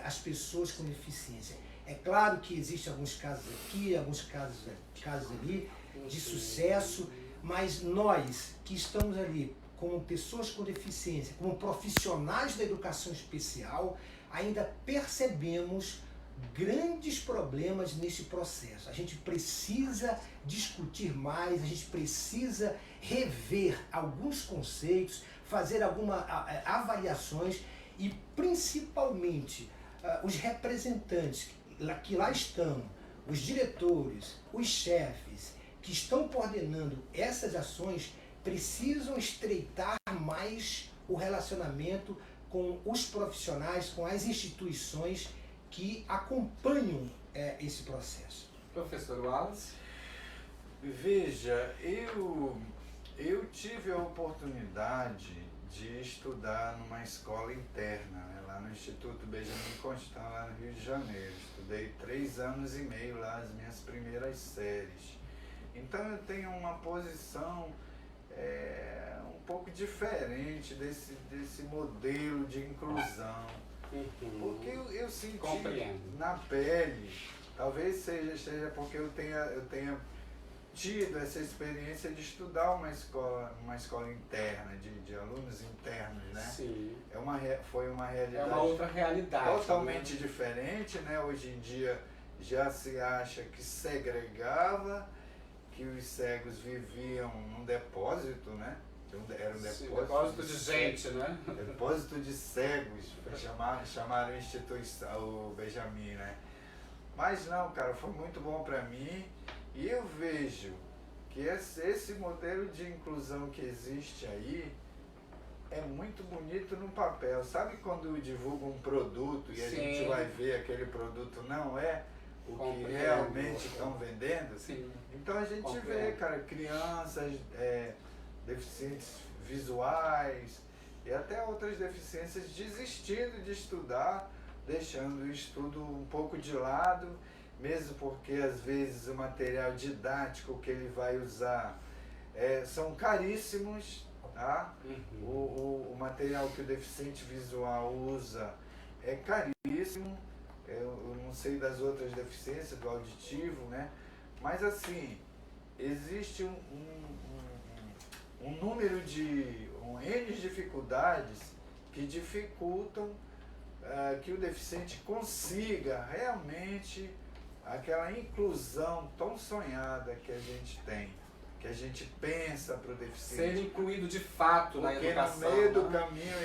as pessoas com deficiência. É claro que existem alguns casos aqui, alguns casos ali de sucesso, mas nós que estamos ali como pessoas com deficiência, como profissionais da educação especial, ainda percebemos grandes problemas nesse processo. A gente precisa discutir mais, a gente precisa rever alguns conceitos, fazer algumas avaliações e principalmente os representantes que lá estão, os diretores, os chefes que estão coordenando essas ações precisam estreitar mais o relacionamento com os profissionais, com as instituições que acompanham esse processo. Professor Wallace? Veja, eu tive a oportunidade de estudar numa escola interna, né, lá no Instituto Benjamin Constant, lá no Rio de Janeiro. Estudei 3 anos e meio lá, as minhas primeiras séries. Então eu tenho uma posição um pouco diferente desse modelo de inclusão. Porque eu senti na pele, talvez seja porque eu tenha tido essa experiência de estudar uma escola interna, de alunos internos, né? Sim. Foi uma realidade. É uma outra realidade. Totalmente diferente, né? Hoje em dia já se acha que segregava, que os cegos viviam num depósito, né? Era um depósito de gente, né? Depósito de cegos, chamaram a instituição, o Benjamin, né? Mas não, cara, foi muito bom para mim e eu vejo que esse modelo de inclusão que existe aí é muito bonito no papel. Sabe quando divulga um produto e a gente vai ver aquele produto não é o que realmente estão vendendo? Sim. Então a gente vê, cara, crianças deficientes visuais e até outras deficiências desistindo de estudar, deixando o estudo um pouco de lado, mesmo porque às vezes o material didático que ele vai usar são caríssimos, tá? O material que o deficiente visual usa é caríssimo. Eu não sei das outras deficiências, do auditivo, né? Mas assim, existe um número de N dificuldades que dificultam que o deficiente consiga realmente aquela inclusão tão sonhada que a gente tem, que a gente pensa para o deficiente. Ser incluído de fato na educação. Porque no meio do caminho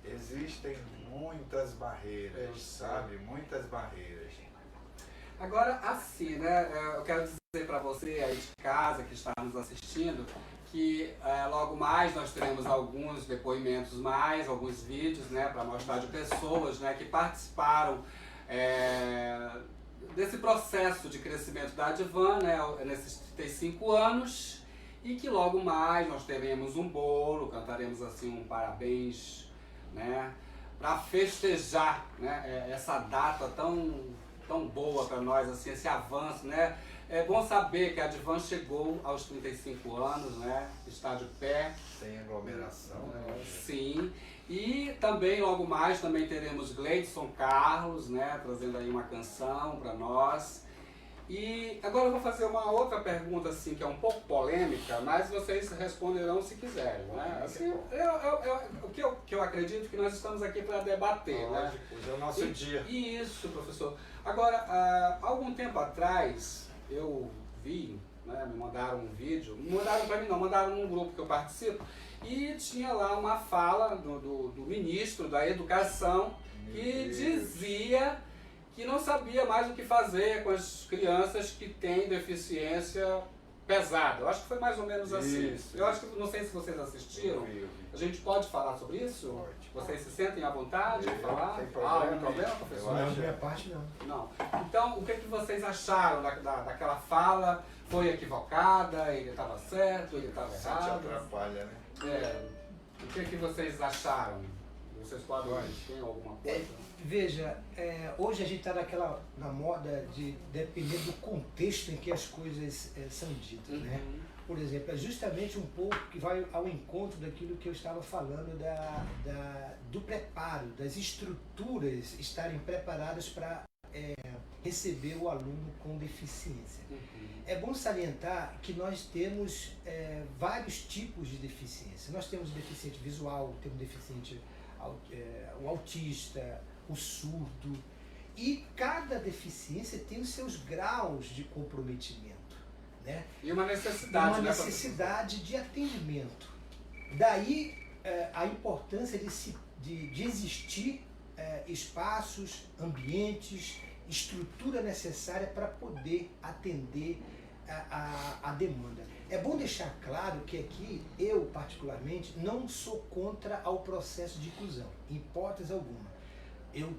existem muitas barreiras, sabe? Muitas barreiras. Agora, assim, né, eu quero dizer para você aí de casa que está nos assistindo que logo mais nós teremos alguns depoimentos alguns vídeos, né, para mostrar de pessoas, né, que participaram desse processo de crescimento da Advan, né, nesses 35 anos, e que logo mais nós teremos um bolo, cantaremos assim um parabéns, né, para festejar, né, essa data tão boa para nós, assim, esse avanço, né? É bom saber que a Advan chegou aos 35 anos, né? Está de pé. Sem aglomeração, né? Sim. E também, logo mais, também teremos Gleidson Carlos, né? Trazendo aí uma canção para nós. E agora eu vou fazer uma outra pergunta, assim, que é um pouco polêmica, mas vocês responderão se quiserem, né? Assim, o que eu acredito que nós estamos aqui para debater, né? Hoje é o nosso dia. Isso, professor. Agora, há algum tempo atrás, eu vi, né, me mandaram um vídeo, mandaram para mim não, mandaram num grupo que eu participo, e tinha lá uma fala do ministro da Educação que dizia que não sabia mais o que fazer com as crianças que têm deficiência pesada. Eu acho que foi mais ou menos assim. Isso. Eu acho que, não sei se vocês assistiram, Eu vi. a gente pode falar sobre isso? Pode. Vocês se sentem à vontade de falar? Tem problema, Algum problema, professor? Não, da minha parte não. Não. Então, o que vocês acharam daquela fala? Foi equivocada? Ele estava certo? Ele estava Só te errado? atrapalha, né? O que vocês acharam? Vocês podem ter alguma coisa? Veja, hoje a gente está na moda de depender do contexto em que as coisas são ditas, né? Por exemplo, é justamente um pouco que vai ao encontro daquilo que eu estava falando do preparo, das estruturas estarem preparadas para receber o aluno com deficiência. É bom salientar que nós temos vários tipos de deficiência. Nós temos o deficiente visual, temos o deficiente o autista, o surdo, e cada deficiência tem os seus graus de comprometimento, né? E uma necessidade, uma necessidade de atendimento. Daí a importância de existir espaços, ambientes, estrutura necessária para poder atender a demanda. É bom deixar claro que aqui, eu particularmente, não sou contra ao processo de inclusão, em hipótese alguma. Eu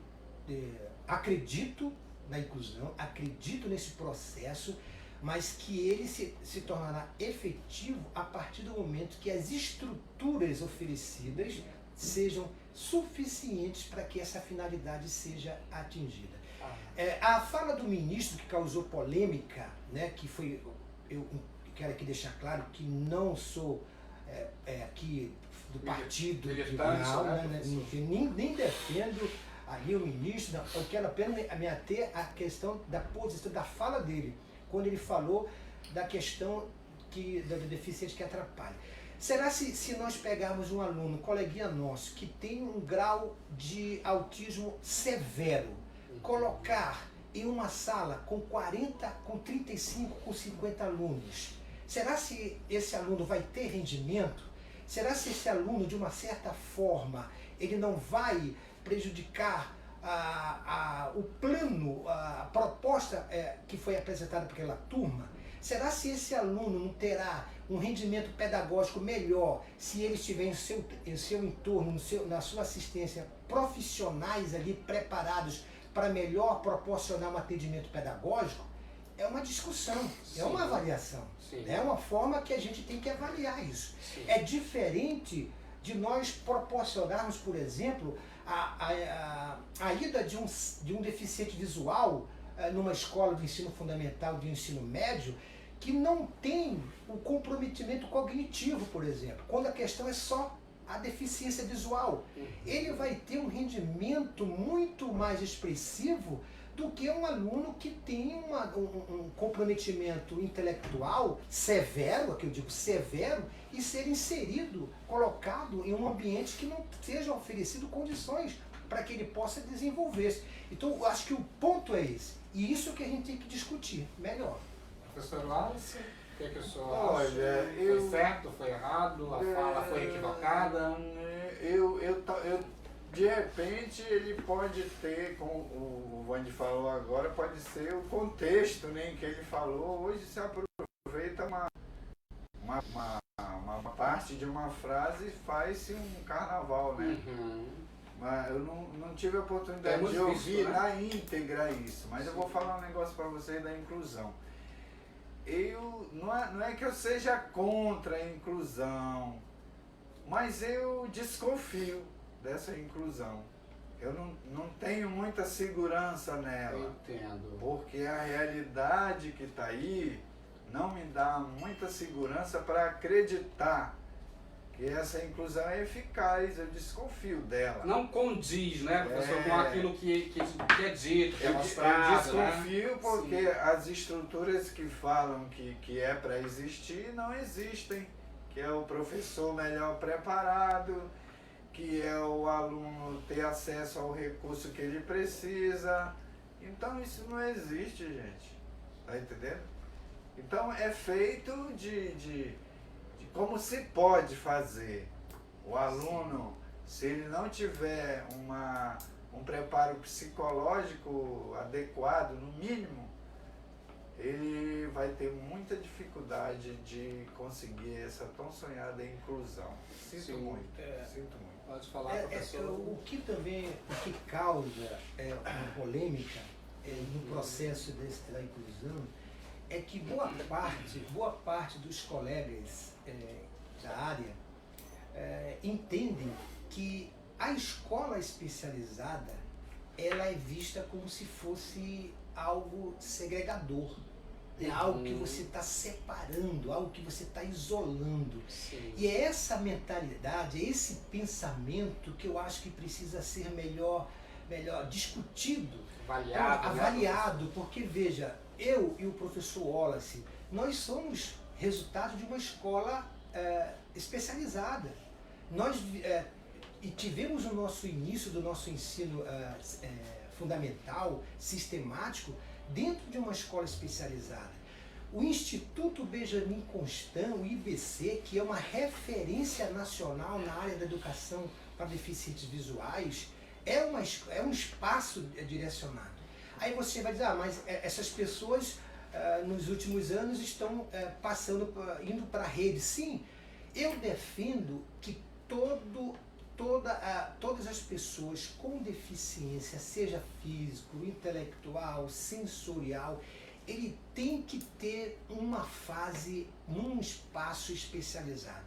acredito na inclusão, acredito nesse processo, mas que ele se tornará efetivo a partir do momento que as estruturas oferecidas sejam suficientes para que essa finalidade seja atingida. A fala do ministro que causou polêmica, né, que foi, eu quero aqui deixar claro que não sou aqui do partido tribunal, né, nem defendo ali o ministro, eu quero apenas me ater à questão da posição, da fala dele, quando ele falou da questão do deficiente que atrapalha. Será se nós pegarmos um aluno, um coleguinha nosso, que tem um grau de autismo severo, colocar em uma sala com 40, com 35, com 50 alunos, será se esse aluno vai ter rendimento? Será se esse aluno, de uma certa forma, ele não vai prejudicar o plano, a proposta que foi apresentada por aquela turma? Será se esse aluno não terá um rendimento pedagógico melhor se ele estiver em seu entorno, na sua assistência, profissionais ali preparados para melhor proporcionar um atendimento pedagógico? É uma discussão, é uma avaliação. É uma forma que a gente tem que avaliar isso. É diferente de nós proporcionarmos, por exemplo, a ida de um deficiente visual numa escola de ensino fundamental, de ensino médio, que não tem o comprometimento cognitivo, por exemplo, quando a questão é só a deficiência visual. Ele vai ter um rendimento muito mais expressivo do que um aluno que tem um comprometimento intelectual severo, que eu digo severo, e ser inserido, colocado em um ambiente que não seja oferecido condições para que ele possa desenvolver-se. Então, eu acho que o ponto é esse. E isso que a gente tem que discutir melhor. Professor Wallace, o que o senhor Olha, acha? Foi certo, foi errado? A fala foi equivocada? De repente ele pode ter, como o Wandy falou agora, pode ser o contexto, né, em que ele falou. Hoje se aproveita uma parte de uma frase e faz-se um carnaval, né? Mas eu não tive a oportunidade de ouvir na íntegra isso, mas eu vou falar um negócio para vocês da inclusão. Não é que eu seja contra a inclusão, mas eu desconfio dessa inclusão. Eu não tenho muita segurança nela. Eu entendo. Porque a realidade que está aí não me dá muita segurança para acreditar que essa inclusão é eficaz. Eu desconfio dela. Não condiz, né, professor, com aquilo que é dito, que é mostrado. Eu desconfio porque as estruturas que falam que é para existir não existem. Que é o professor melhor preparado, que é o aluno ter acesso ao recurso que ele precisa. Então isso não existe, gente. Tá entendendo? Então é feito de como se pode fazer. O aluno, se ele não tiver um preparo psicológico adequado, no mínimo, ele vai ter muita dificuldade de conseguir essa tão sonhada inclusão. Sinto muito. Pode falar, professor. O que causa uma polêmica no processo da inclusão é que boa parte dos colegas da área entendem que a escola especializada ela é vista como se fosse algo segregador, algo que você está separando, algo que você está isolando. Sim. E é essa mentalidade, é esse pensamento que eu acho que precisa ser melhor discutido, avaliado, porque veja, eu e o professor Wallace, nós somos resultado de uma escola especializada. Nós e tivemos o nosso início do nosso ensino fundamental, sistemático, dentro de uma escola especializada. O Instituto Benjamin Constant, o IBC, que é uma referência nacional na área da educação para deficientes visuais, é um espaço direcionado. Aí você vai dizer, mas essas pessoas nos últimos anos estão indo para a rede. Sim, eu defendo que todas as pessoas com deficiência, seja físico, intelectual, sensorial, ele tem que ter uma fase, um espaço especializado.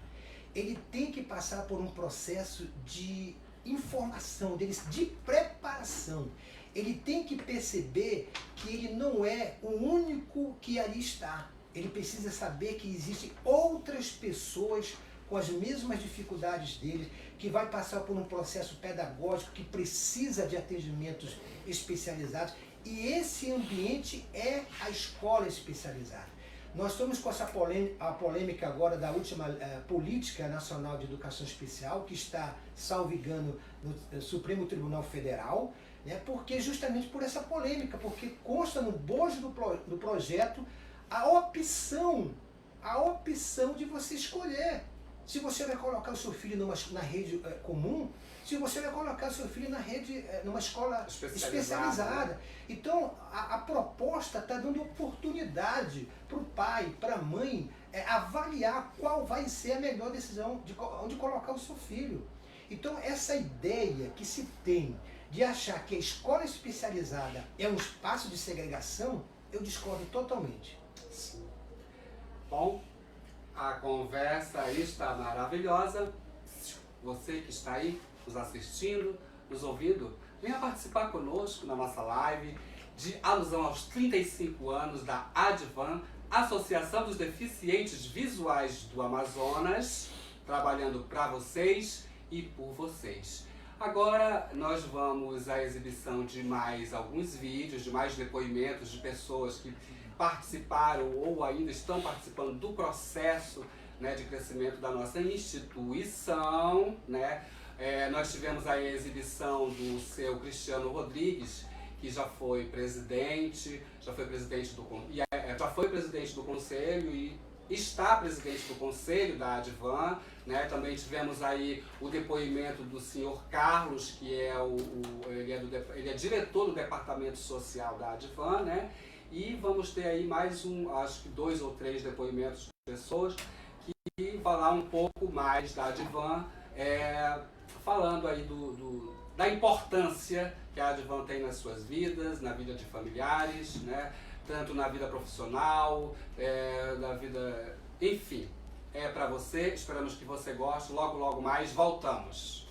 Ele tem que passar por um processo de informação, de preparação. Ele tem que perceber que ele não é o único que ali está. Ele precisa saber que existem outras pessoas com as mesmas dificuldades dele, que vai passar por um processo pedagógico que precisa de atendimentos especializados. E esse ambiente é a escola especializada. Nós estamos com essa polêmica agora da última Política Nacional de Educação Especial, que está, salvo engano, no Supremo Tribunal Federal, né, porque justamente por essa polêmica, porque consta no bojo do projeto a opção de você escolher se você vai colocar o seu filho na rede comum, se você vai colocar o seu filho numa escola especializada. Então, a proposta está dando oportunidade para o pai, para a mãe, avaliar qual vai ser a melhor decisão de onde colocar o seu filho. Então, essa ideia que se tem de achar que a escola especializada é um espaço de segregação, eu discordo totalmente. Sim. Bom, a conversa está maravilhosa. Você que está aí nos assistindo, nos ouvindo, venha participar conosco na nossa live de alusão aos 35 anos da ADVAN, Associação dos Deficientes Visuais do Amazonas, trabalhando para vocês e por vocês. Agora nós vamos à exibição de mais alguns vídeos, de mais depoimentos de pessoas que participaram ou ainda estão participando do processo, né, de crescimento da nossa instituição, né? Nós tivemos a exibição do seu Cristiano Rodrigues, que já foi presidente do conselho e está presidente do conselho da ADVAN, né? Também tivemos aí o depoimento do senhor Carlos, que é ele é diretor do departamento social da ADVAN, né? E vamos ter aí mais acho que 2 ou 3 depoimentos de pessoas que falar um pouco mais da ADVAN, falando aí da importância que a ADVAN tem nas suas vidas, na vida de familiares, né? Tanto na vida profissional, na vida... Enfim, é para você, esperamos que você goste. Logo, logo mais, voltamos.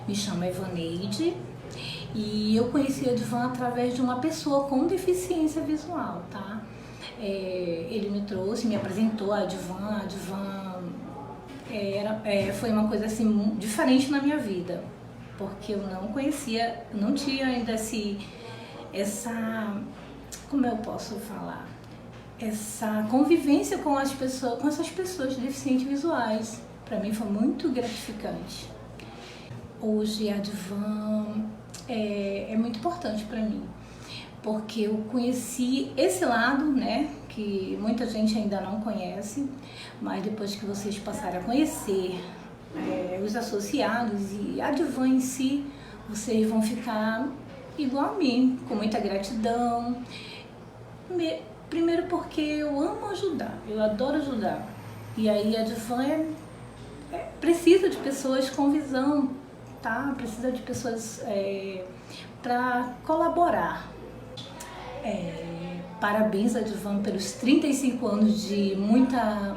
Me chamo Evaneide e eu conheci a ADVAN através de uma pessoa com deficiência visual, tá? Ele me trouxe, me apresentou a ADVAN. A ADVAN foi uma coisa assim diferente na minha vida, porque eu não conhecia, não tinha ainda como eu posso falar? Essa convivência com essas pessoas deficientes visuais. Para mim foi muito gratificante. Hoje a ADVAN é muito importante para mim, porque eu conheci esse lado, né, que muita gente ainda não conhece, mas depois que vocês passarem a conhecer os associados e a ADVAN em si, vocês vão ficar igual a mim, com muita gratidão. Primeiro porque eu amo ajudar, eu adoro ajudar, e aí a ADVAN precisa de pessoas com visão, tá? Precisa de pessoas para colaborar. Parabéns, ADVAN, pelos 35 anos de muita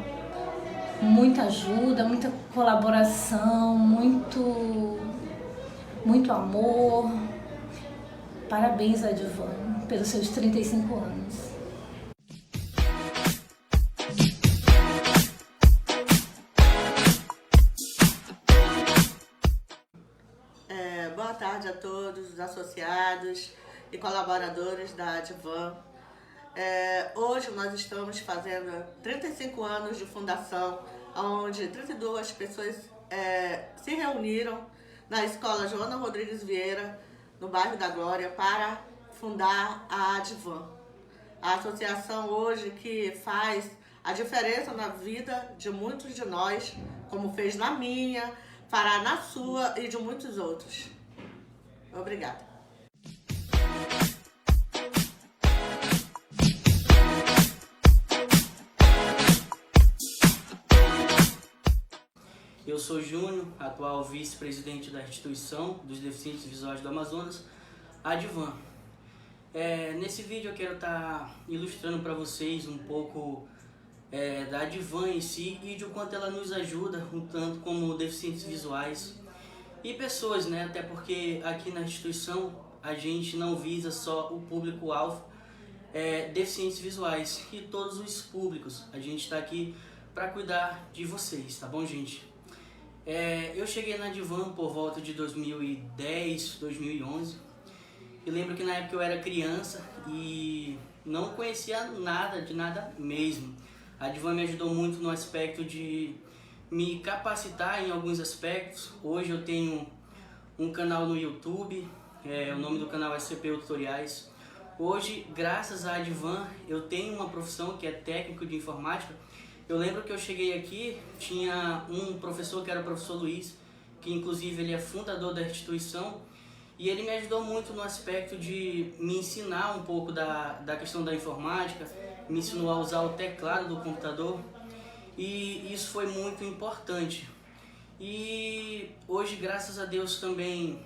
ajuda, muita colaboração, muito amor. Parabéns, ADVAN, pelos seus 35 anos. Boa tarde a todos os associados e colaboradores da ADVAN. Hoje nós estamos fazendo 35 anos de fundação, onde 32 pessoas se reuniram na Escola Joana Rodrigues Vieira, no bairro da Glória, para fundar a ADVAN. A associação hoje que faz a diferença na vida de muitos de nós, como fez na minha, fará na sua e de muitos outros. Obrigada. Eu sou Júnior, atual vice-presidente da instituição dos deficientes visuais do Amazonas, ADVAN. Nesse vídeo eu quero estar ilustrando para vocês um pouco da ADVAN em si e de o quanto ela nos ajuda, um tanto como deficientes visuais e pessoas, né? Até porque aqui na instituição a gente não visa só o público-alvo deficientes visuais e todos os públicos. A gente está aqui para cuidar de vocês, tá bom, gente? Eu cheguei na ADVAN por volta de 2010, 2011 e lembro que na época eu era criança e não conhecia nada de nada mesmo. A ADVAN me ajudou muito no aspecto de me capacitar em alguns aspectos. Hoje eu tenho um canal no YouTube, o nome do canal é CPU Tutoriais. Hoje, graças à ADVAN, eu tenho uma profissão que é técnico de informática. Eu lembro que eu cheguei aqui, tinha um professor que era o professor Luiz, que inclusive ele é fundador da instituição, e ele me ajudou muito no aspecto de me ensinar um pouco da questão da informática, me ensinou a usar o teclado do computador, e isso foi muito importante. E hoje, graças a Deus, também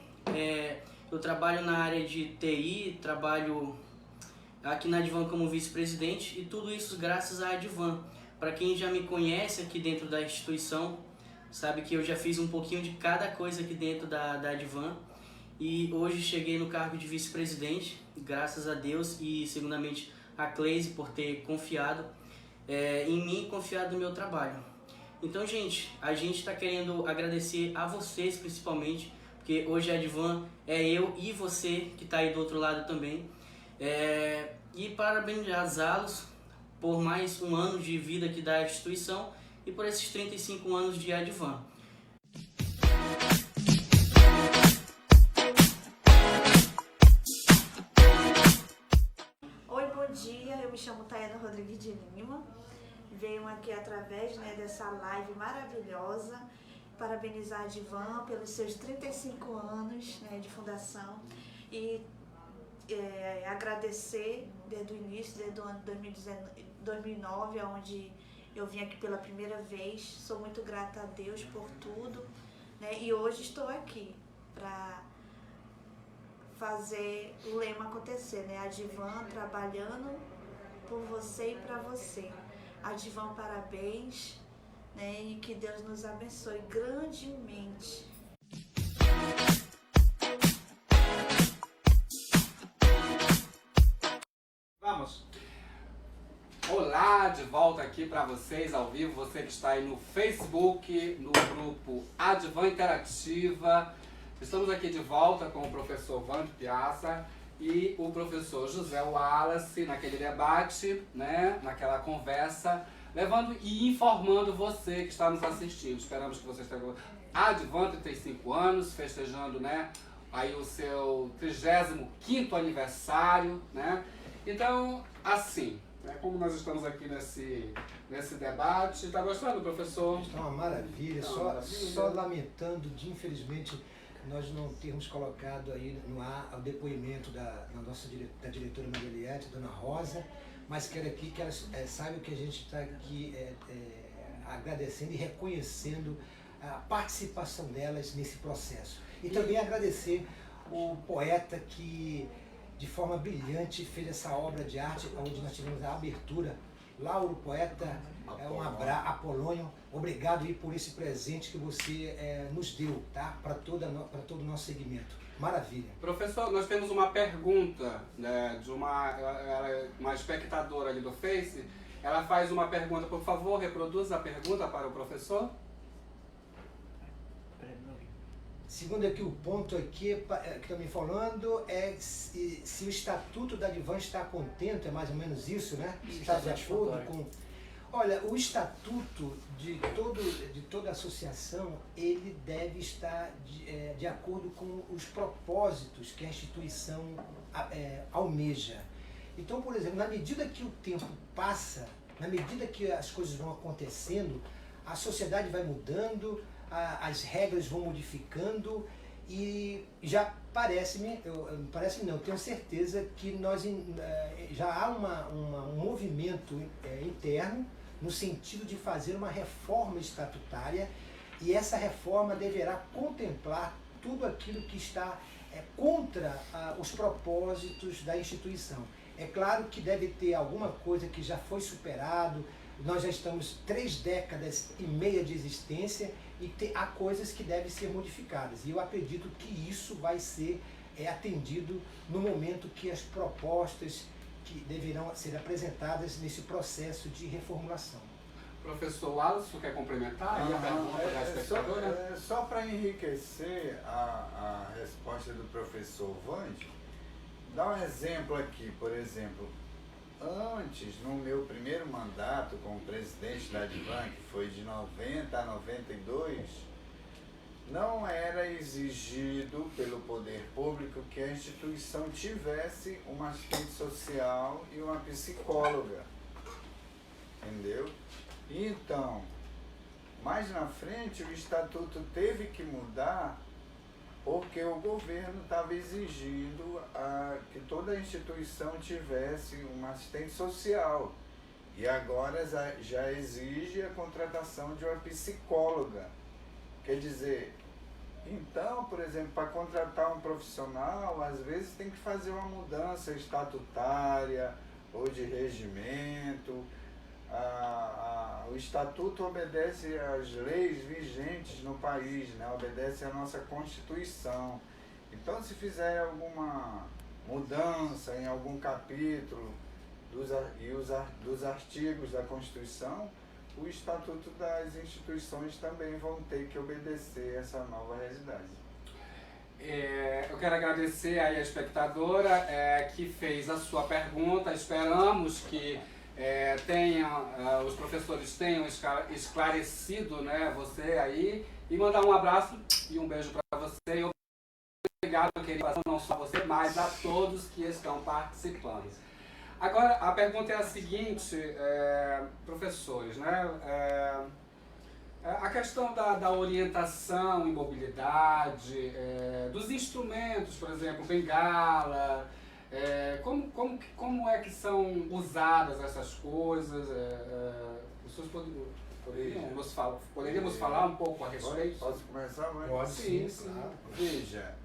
eu trabalho na área de TI, trabalho aqui na ADVAN como vice-presidente, e tudo isso graças à ADVAN. Para quem já me conhece aqui dentro da instituição, sabe que eu já fiz um pouquinho de cada coisa aqui dentro da ADVAN e hoje cheguei no cargo de vice-presidente, graças a Deus e segundamente a Cleise por ter confiado em mim e confiado no meu trabalho. Então, gente, a gente está querendo agradecer a vocês principalmente, porque hoje a ADVAN é eu e você que está aí do outro lado também, e parabenizá-los por mais um ano de vida aqui da instituição e por esses 35 anos de ADVAN. Oi, bom dia, eu me chamo Tayana Rodrigues de Lima, venho aqui através dessa live maravilhosa, parabenizar a ADVAN pelos seus 35 anos de fundação e agradecer desde o início, desde o ano de 2009, onde eu vim aqui pela primeira vez. Sou muito grata a Deus por tudo, e hoje estou aqui para fazer o lema acontecer, A ADVAN trabalhando por você e para você. ADVAN, parabéns, e que Deus nos abençoe grandemente. Vamos! Olá, de volta aqui para vocês ao vivo, você que está aí no Facebook, no grupo ADVAN Interativa. Estamos aqui de volta com o professor Vande Piazza e o professor José Wallace naquele debate, naquela conversa, levando e informando você que está nos assistindo. Esperamos que vocês tenham ADVAN 35 anos, festejando aí o seu 35º aniversário, Então, assim, como nós estamos aqui nesse debate, está gostando, professor? Está uma maravilha, só lamentando de, infelizmente, nós não termos colocado aí no ar o depoimento da diretora Marieliette, dona Rosa, mas quero aqui que elas saibam que a gente está aqui agradecendo e reconhecendo a participação delas nesse processo. E também agradecer o poeta que, de forma brilhante, fez essa obra de arte, onde nós tivemos a abertura. Lauro, poeta, Apolônio, obrigado aí por esse presente que você nos deu, tá? Para todo o nosso segmento. Maravilha. Professor, nós temos uma pergunta de uma espectadora ali do Face. Ela faz uma pergunta, por favor, reproduza a pergunta para o professor. Segundo aqui, o ponto aqui que estão me falando é se o estatuto da ADVAN está contente, é mais ou menos isso, né? Está de acordo com... Olha, o estatuto de toda associação, ele deve estar de acordo com os propósitos que a instituição almeja. Então, por exemplo, na medida que o tempo passa, na medida que as coisas vão acontecendo, a sociedade vai mudando, as regras vão modificando e já parece-me, eu tenho certeza que já há um movimento interno no sentido de fazer uma reforma estatutária, e essa reforma deverá contemplar tudo aquilo que está contra os propósitos da instituição. É claro que deve ter alguma coisa que já foi superado, nós já estamos 3 décadas e meia de existência e há coisas que devem ser modificadas. E eu acredito que isso vai ser atendido no momento que as propostas que deverão ser apresentadas nesse processo de reformulação. Professor Wallace, quer complementar a pergunta da espectadora? Só para enriquecer a resposta do professor Vande, dá um exemplo aqui, por exemplo, antes, no meu primeiro mandato como presidente da Advan, que foi de 90 a 92, não era exigido pelo poder público que a instituição tivesse uma assistente social e uma psicóloga, entendeu? Então, mais na frente o estatuto teve que mudar porque o governo estava exigindo que toda a instituição tivesse uma assistente social. E agora já exige a contratação de uma psicóloga. Quer dizer, então, por exemplo, para contratar um profissional, às vezes tem que fazer uma mudança estatutária ou de regimento. O estatuto obedece às leis vigentes no país, né? Obedece à nossa Constituição. Então, se fizer alguma mudança em algum capítulo dos artigos da Constituição, o estatuto das instituições também vão ter que obedecer essa nova realidade. Eu quero agradecer aí a espectadora que fez a sua pergunta. Esperamos que os professores tenham esclarecido, né, você aí, e mandar um abraço e um beijo para você. E obrigado, querido, não só a você, mas a todos que estão participando. Agora, a pergunta é a seguinte, professores, né, a questão da orientação em mobilidade, dos instrumentos, por exemplo, bengala, como é que são usadas essas coisas? Vocês poderíamos falar um pouco a respeito? Posso começar? Pode, sim, claro. Veja,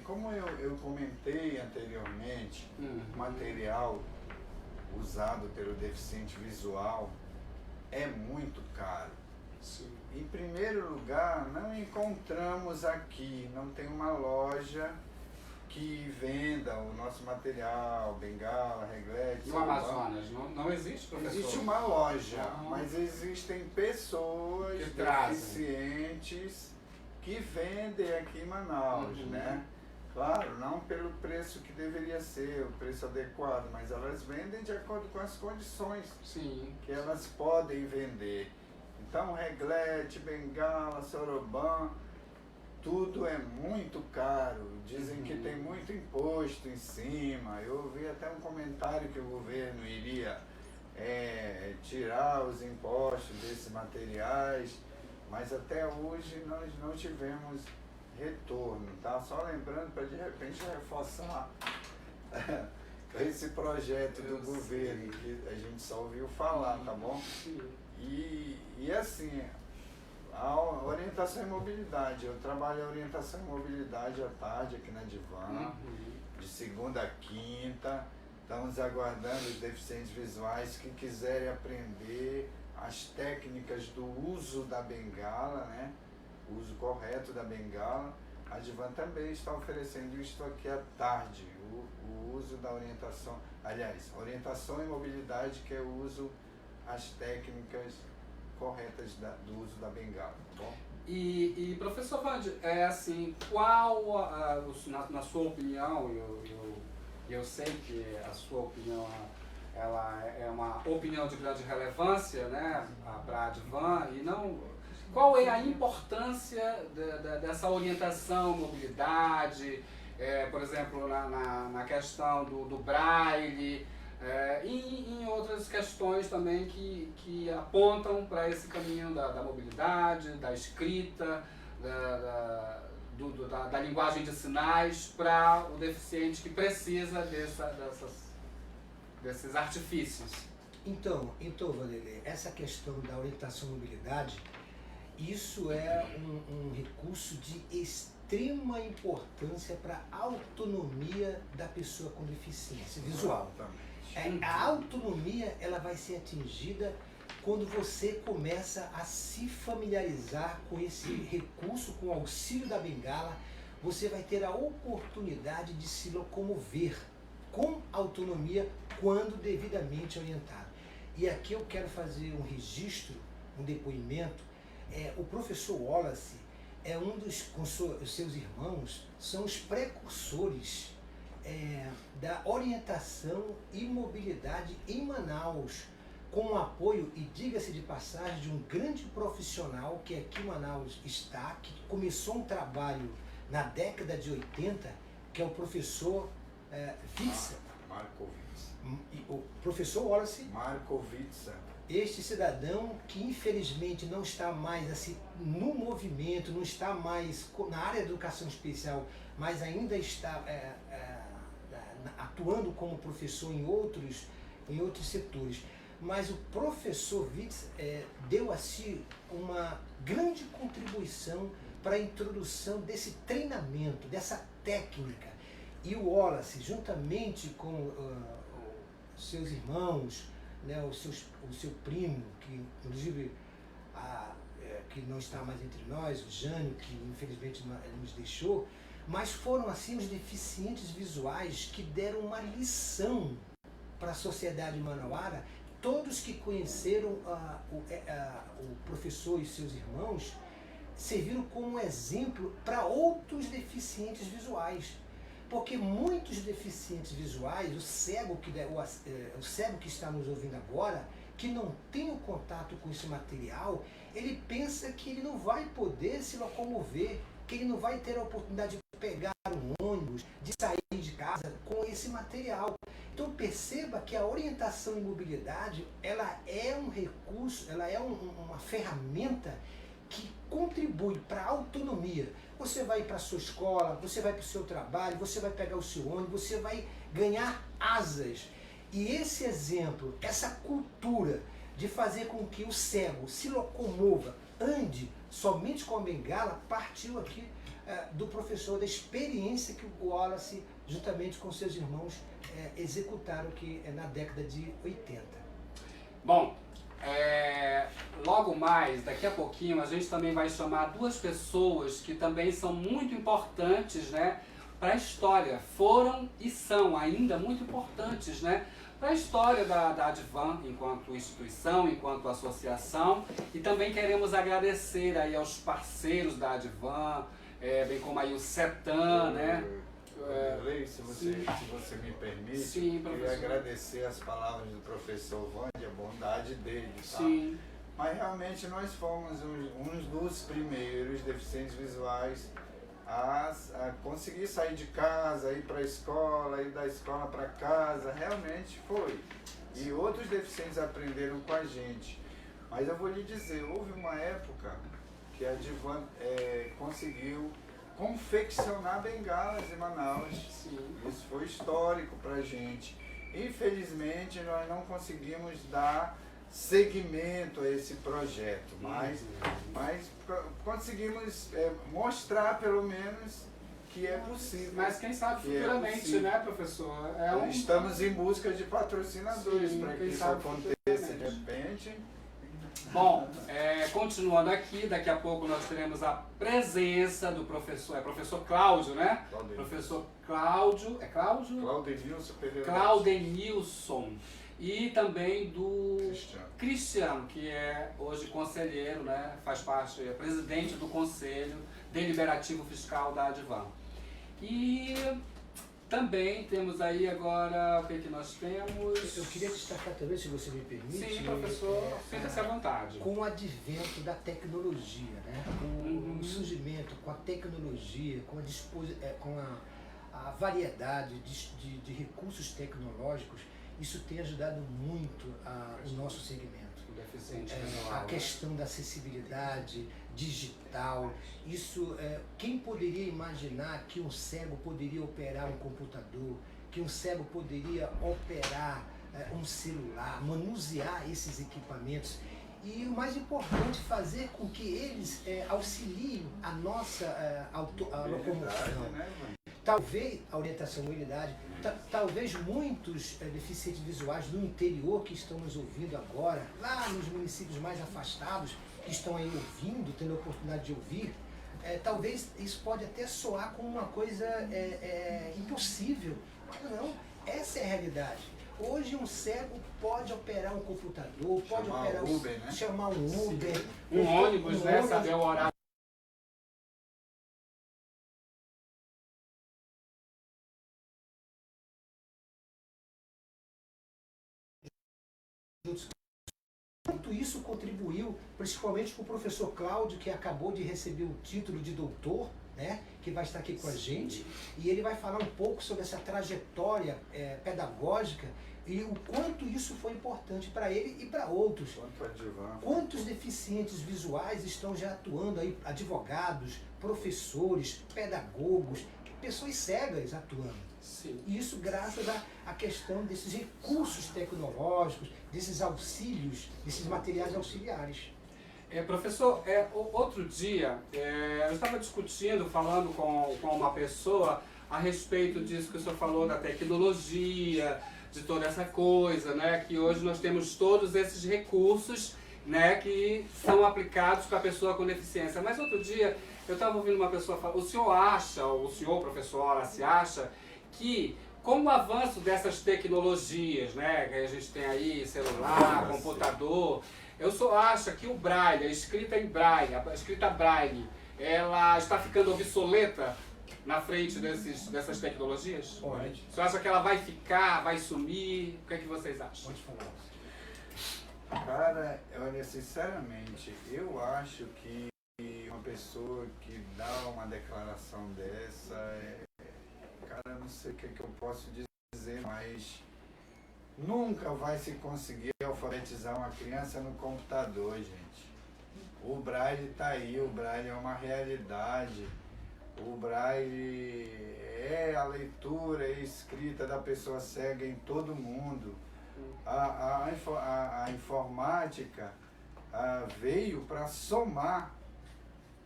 como eu comentei anteriormente, o material usado pelo deficiente visual é muito caro. Sim. Em primeiro lugar, não encontramos aqui, não tem uma loja que venda o nosso material, bengala, reglete. No Amazonas não existe, professor? Existe uma loja, mas existem pessoas deficientes que vendem aqui em Manaus, né? Claro, não pelo preço que deveria ser, o preço adequado, mas elas vendem de acordo com as condições que elas podem vender. Então, reglete, bengala, soroban, tudo é muito caro. Dizem que tem muito imposto em cima. Eu ouvi até um comentário que o governo iria tirar os impostos desses materiais, mas até hoje nós não tivemos retorno, tá? Só lembrando para de repente reforçar esse projeto do governo que a gente só ouviu falar, tá bom? E assim, a orientação e mobilidade, eu trabalho a orientação e mobilidade à tarde aqui na Advan, de segunda a quinta. Estamos aguardando os deficientes visuais que quiserem aprender as técnicas do uso da bengala, né? O uso correto da bengala. A Advan também está oferecendo isso aqui à tarde, o uso da orientação, aliás, orientação e mobilidade, que é o uso, as técnicas corretas do uso da bengala, tá bom? E professor Vande, assim, qual, na sua opinião, eu sei que a sua opinião ela é uma opinião de grande relevância, né, para a Advan, e não... Qual é a importância dessa orientação, mobilidade, por exemplo, na questão do braille, E em outras questões também que apontam para esse caminho da mobilidade, da escrita, da linguagem de sinais para o deficiente que precisa desses artifícios. Então, Vanderlei, essa questão da orientação e mobilidade, isso é um recurso de extrema importância para a autonomia da pessoa com deficiência visual. A autonomia ela vai ser atingida quando você começa a se familiarizar com esse recurso, com o auxílio da bengala. Você vai ter a oportunidade de se locomover com autonomia quando devidamente orientado. E aqui eu quero fazer um registro, um depoimento. O professor Wallace é um dos, com seus irmãos, são os precursores da orientação e mobilidade em Manaus, com o apoio, e diga-se de passagem, de um grande profissional que aqui em Manaus está, que começou um trabalho na década de 80, que é o professor Witzer. Marco Witzer. O professor Wallace. Marco Witzer. Este cidadão que infelizmente não está mais assim no movimento, não está mais na área da educação especial, mas ainda está atuando como professor em outros setores. Mas o professor Witz deu assim uma grande contribuição para a introdução desse treinamento, dessa técnica. E o Wallace, juntamente com seus irmãos, né, o seu primo, que inclusive que não está mais entre nós, o Jânio, que infelizmente nos deixou, mas foram assim os deficientes visuais que deram uma lição para a sociedade manauara. Todos que conheceram o professor e seus irmãos serviram como exemplo para outros deficientes visuais. Porque muitos deficientes visuais, o cego que está nos ouvindo agora, que não tem o contato com esse material, ele pensa que ele não vai poder se locomover, que ele não vai ter a oportunidade de pegar um ônibus, de sair de casa com esse material. Então perceba que a orientação e mobilidade, ela é um recurso, ela é uma ferramenta que contribui para a autonomia. Você vai para a sua escola, você vai para o seu trabalho, você vai pegar o seu ônibus, você vai ganhar asas. E esse exemplo, essa cultura de fazer com que o cego se locomova, ande somente com a bengala, partiu aqui do professor, da experiência que o Wallace, juntamente com seus irmãos, executaram aqui na década de 80. Bom, logo mais, daqui a pouquinho, a gente também vai chamar duas pessoas que também são muito importantes, né, para a história. Foram e são ainda muito importantes, né, para a história da Advan enquanto instituição, enquanto associação. E também queremos agradecer aí aos parceiros da Advan, bem como aí o CETAM, né? Se você me permite, sim, eu queria agradecer as palavras do professor Wander, a bondade dele. Tá? Sim. Mas realmente nós fomos uns dos primeiros deficientes visuais a conseguir sair de casa, ir para a escola, ir da escola para casa, realmente foi. E outros deficientes aprenderam com a gente. Mas eu vou lhe dizer, houve uma época que a Advan conseguiu confeccionar bengalas em Manaus. Sim. Isso foi histórico para a gente. Infelizmente nós não conseguimos dar seguimento a esse projeto, mas conseguimos mostrar pelo menos que é possível. Mas quem sabe futuramente, né, professor? Estamos em busca de patrocinadores para que isso aconteça de repente. Bom, continuando aqui, daqui a pouco nós teremos a presença do professor Cláudio, né? Professor Cláudio, Claudenilson Pereira. Claudenilson. E também do Cristiano, que é hoje conselheiro, né? Faz parte, é presidente do Conselho Deliberativo Fiscal da Advan. E também temos aí agora, o que nós temos? Eu queria destacar também, se você me permite. Sim, professor, sinta-se à vontade. Com o advento da tecnologia, né? Com o surgimento, com a tecnologia, com a variedade de recursos tecnológicos, isso tem ajudado muito o nosso segmento. O deficiente visual, A questão da acessibilidade digital, isso, quem poderia imaginar que um cego poderia operar um computador, que um cego poderia operar um celular, manusear esses equipamentos e o mais importante, fazer com que eles auxiliem a nossa locomoção. Talvez a orientação à mobilidade, talvez muitos deficientes visuais do interior que estão nos ouvindo agora, lá nos municípios mais afastados, que estão aí ouvindo, tendo a oportunidade de ouvir, talvez isso pode até soar como uma coisa impossível, mas não, essa é a realidade. Hoje um cego pode operar um computador, pode chamar um Uber, um ônibus, né? Saber o horário. Quanto isso contribuiu, principalmente para o professor Cláudio, que acabou de receber o título de doutor, né, que vai estar aqui com a gente, e ele vai falar um pouco sobre essa trajetória pedagógica e o quanto isso foi importante para ele e para outros. Quantos deficientes visuais estão já atuando aí, advogados, professores, pedagogos, pessoas cegas atuando. Sim. E isso graças à questão desses recursos tecnológicos, desses auxílios, desses materiais auxiliares. Professor, outro dia eu estava discutindo, falando com uma pessoa a respeito disso que o senhor falou, da tecnologia, de toda essa coisa, né? Que hoje nós temos todos esses recursos, né, que são aplicados para a pessoa com deficiência. Mas outro dia eu estava ouvindo uma pessoa falar, o senhor professor Wallace acha que com o avanço dessas tecnologias, né, que a gente tem aí, celular, computador, eu só acho que o braille, a escrita em braille, a escrita braille, ela está ficando obsoleta na frente dessas tecnologias? Pode. Você acha que ela vai ficar, vai sumir? O que é que vocês acham? Pode falar. Cara, olha, sinceramente, eu acho que uma pessoa que dá uma declaração dessa, cara, não sei o que eu posso dizer, mas nunca vai se conseguir alfabetizar uma criança no computador, gente. O braille está aí, o braille é uma realidade. O braille é a leitura e escrita da pessoa cega em todo mundo. A informática veio para somar,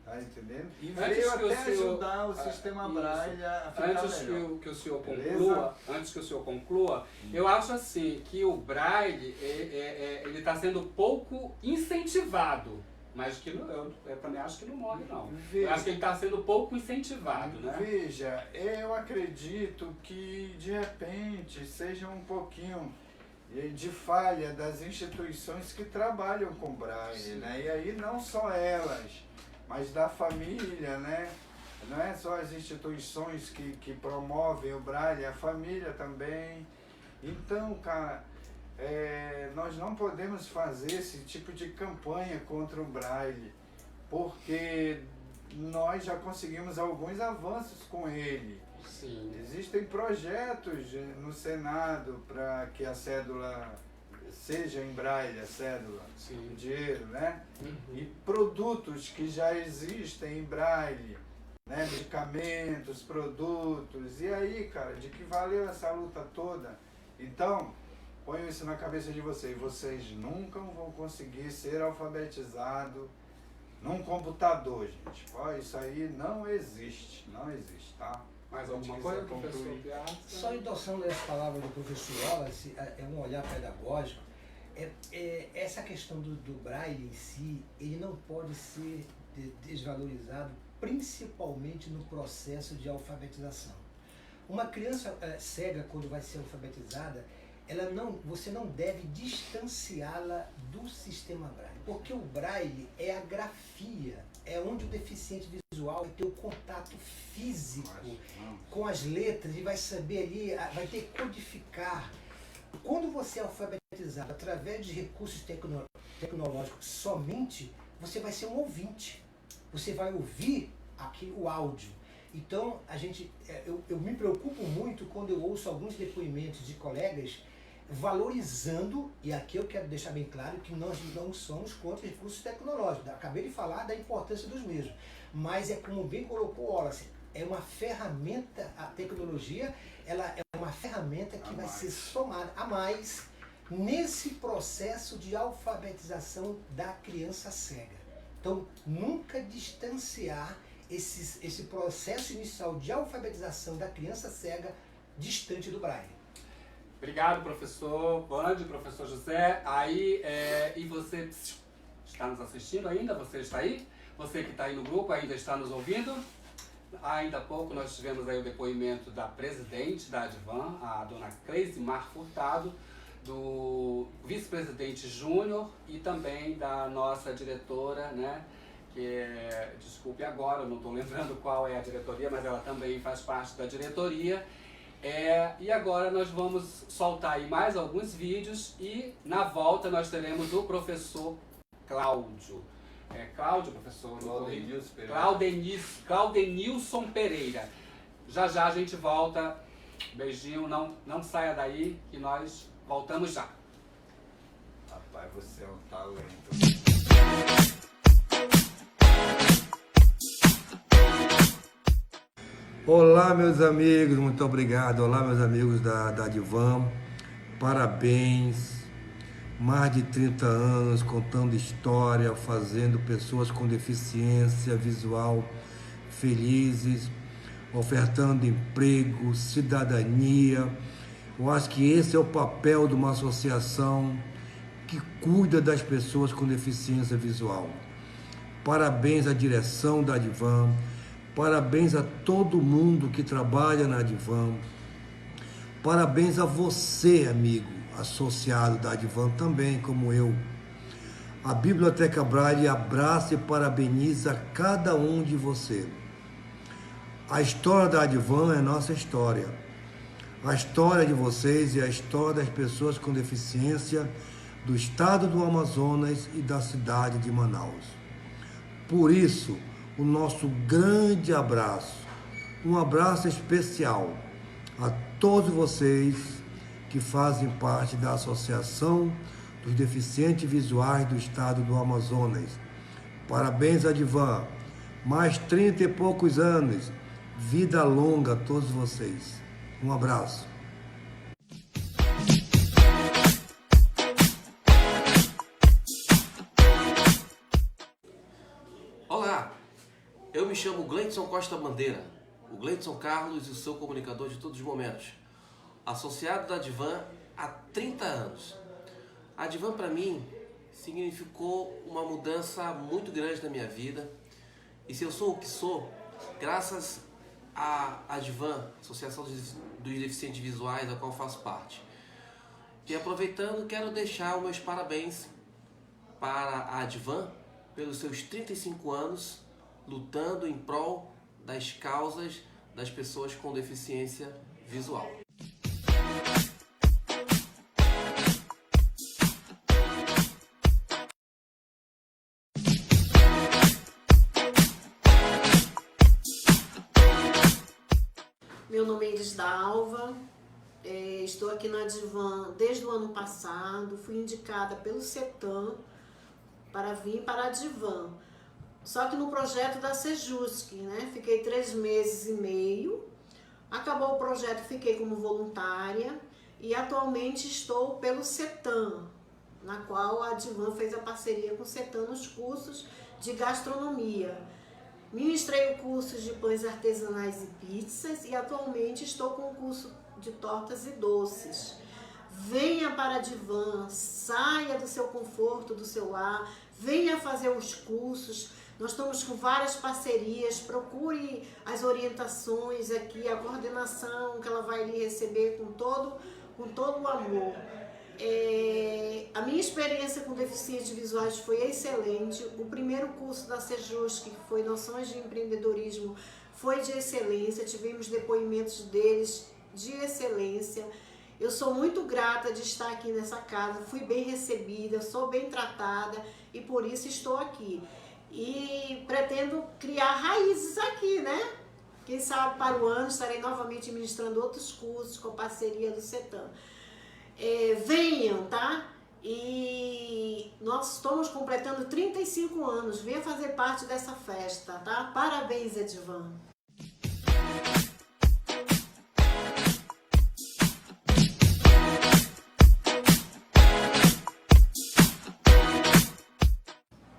tá entendendo? E veio até ajudar o sistema braille a ficar melhor. Antes que o senhor conclua, eu acho assim que o braille ele está sendo pouco incentivado. Mas que eu também acho que não morre, não. Eu acho que ele está sendo pouco incentivado, né? Veja, eu acredito que de repente seja um pouquinho de falha das instituições que trabalham com braille, né? E aí não só elas, mas da família, né? Não é só as instituições que promovem o braille, a família também. Então, cara, nós não podemos fazer esse tipo de campanha contra o braille, porque nós já conseguimos alguns avanços com ele. Sim. Existem projetos no Senado para que a cédula seja em braille, a cédula, sim, o dinheiro, né? Uhum. E produtos que já existem em braille, né? Medicamentos, produtos. E aí, cara, de que valeu essa luta toda? Então, ponham isso na cabeça de vocês. Vocês nunca vão conseguir ser alfabetizados num computador, gente. Isso aí não existe, tá? Mais alguma coisa, professor Piazza? Só endossando essa palavra do professor Wallace, é um olhar pedagógico. Essa questão do braille em si, ele não pode ser desvalorizado, principalmente no processo de alfabetização. Uma criança cega, quando vai ser alfabetizada, você não deve distanciá-la do sistema braille, porque o braille é a grafia, é onde o deficiente visual vai ter o contato físico com as letras e vai saber ali, vai ter que codificar. Quando você é alfabetizado através de recursos tecnológicos somente, você vai ser um ouvinte, você vai ouvir o áudio. Então, eu me preocupo muito quando eu ouço alguns depoimentos de colegas valorizando, e aqui eu quero deixar bem claro que nós não somos contra recursos tecnológicos. Acabei de falar da importância dos mesmos, mas é como bem colocou o Wallace, é uma ferramenta, a tecnologia, ela é uma ferramenta que vai ser somada a mais nesse processo de alfabetização da criança cega. Então, nunca distanciar esse processo inicial de alfabetização da criança cega distante do braille. Obrigado, professor Bande, professor José. Aí, e você está nos assistindo ainda? Você está aí? Você que está aí no grupo ainda está nos ouvindo? Ainda há pouco nós tivemos aí o depoimento da presidente da Advan, a dona Cleisimar Furtado, do vice-presidente Júnior e também da nossa diretora, né? Que é, desculpe agora, eu não estou lembrando qual é a diretoria, mas ela também faz parte da diretoria. E agora nós vamos soltar aí mais alguns vídeos e na volta nós teremos o professor Cláudio. Cláudio, professor? Claudenilson Pereira. Já já a gente volta. Beijinho, não saia daí que nós voltamos já. Rapaz, você é um talento. Olá, meus amigos, muito obrigado. Olá, meus amigos da Advan. Parabéns. Mais de 30 anos contando história, fazendo pessoas com deficiência visual felizes, ofertando emprego, cidadania. Eu acho que esse é o papel de uma associação que cuida das pessoas com deficiência visual. Parabéns à direção da Advan, parabéns a todo mundo que trabalha na Advan, parabéns a você, amigo, associado da Advan também, como eu. A Biblioteca Braille abraça e parabeniza cada um de você. A história da Advan é nossa história. A história de vocês e a história das pessoas com deficiência do estado do Amazonas e da cidade de Manaus. Por isso, o nosso grande abraço, um abraço especial a todos vocês que fazem parte da Associação dos Deficientes Visuais do Estado do Amazonas. Parabéns, Advan, mais 30 e poucos anos, vida longa a todos vocês. Um abraço. Olá, eu me chamo Gleidson Costa Bandeira, o Gleidson Carlos e o seu comunicador de todos os momentos, associado da Advan há 30 anos. A Advan para mim significou uma mudança muito grande na minha vida e se eu sou o que sou, graças à Advan, Associação dos Deficientes Visuais, da qual faço parte. E aproveitando, quero deixar os meus parabéns para a Advan pelos seus 35 anos lutando em prol das causas das pessoas com deficiência visual. Meu nome é Elisdalva, estou aqui na Advan desde o ano passado, fui indicada pelo CETAM para vir para a Advan. Só que no projeto da Sejusc, né? Fiquei 3 meses e meio, acabou o projeto, fiquei como voluntária e atualmente estou pelo CETAM, na qual a Advan fez a parceria com o CETAM nos cursos de gastronomia. Ministrei o curso de pães artesanais e pizzas e atualmente estou com o curso de tortas e doces. Venha para a Advan, saia do seu conforto, do seu lar, venha fazer os cursos. Nós estamos com várias parcerias, procure as orientações aqui, a coordenação que ela vai lhe receber com todo o amor. A minha experiência com deficientes visuais foi excelente. O primeiro curso da Sejusc, que foi Noções de Empreendedorismo, foi de excelência. Tivemos depoimentos deles de excelência. Eu sou muito grata de estar aqui nessa casa, fui bem recebida, sou bem tratada e por isso estou aqui. E pretendo criar raízes aqui, né? Quem sabe para o ano estarei novamente ministrando outros cursos com parceria do CETAM. venham, tá? E nós estamos completando 35 anos. Venha fazer parte dessa festa, tá? Parabéns, Advan.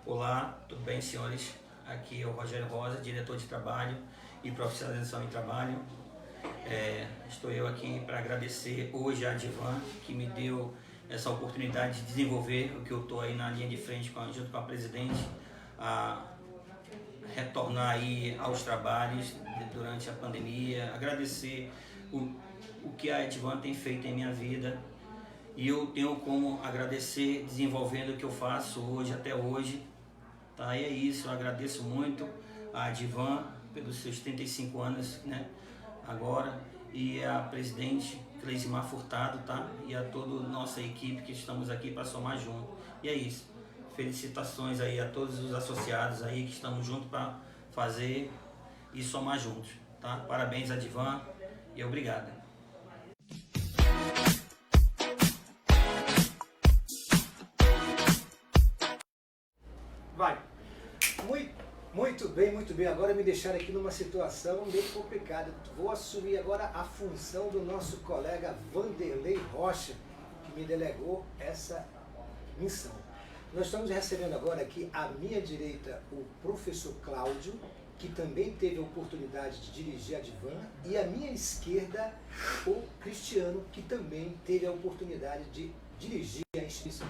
Olá, tudo bem, senhores? Aqui é o Rogério Rosa, diretor de trabalho e profissionalização em trabalho. Estou eu aqui para agradecer hoje a Advan, que me deu essa oportunidade de desenvolver o que eu estou aí na linha de frente junto com a presidente, a retornar aí aos trabalhos durante a pandemia, agradecer o que a Advan tem feito em minha vida. E eu tenho como agradecer desenvolvendo o que eu faço hoje, até hoje. Tá? E é isso, eu agradeço muito a Advan pelos seus 35 anos, né, agora, e a presidente Cleisimar Furtado, tá? E a toda a nossa equipe que estamos aqui para somar junto. E é isso. Felicitações aí a todos os associados aí que estamos juntos para fazer e somar juntos, tá? Parabéns, Advan, e obrigado. Vai. Muito bem. Agora me deixaram aqui numa situação meio complicada. Vou assumir agora a função do nosso colega Vanderlei Rocha, que me delegou essa missão. Nós estamos recebendo agora aqui à minha direita o professor Cláudio, que também teve a oportunidade de dirigir a Advan, e à minha esquerda o Cristiano, que também teve a oportunidade de dirigir a instituição.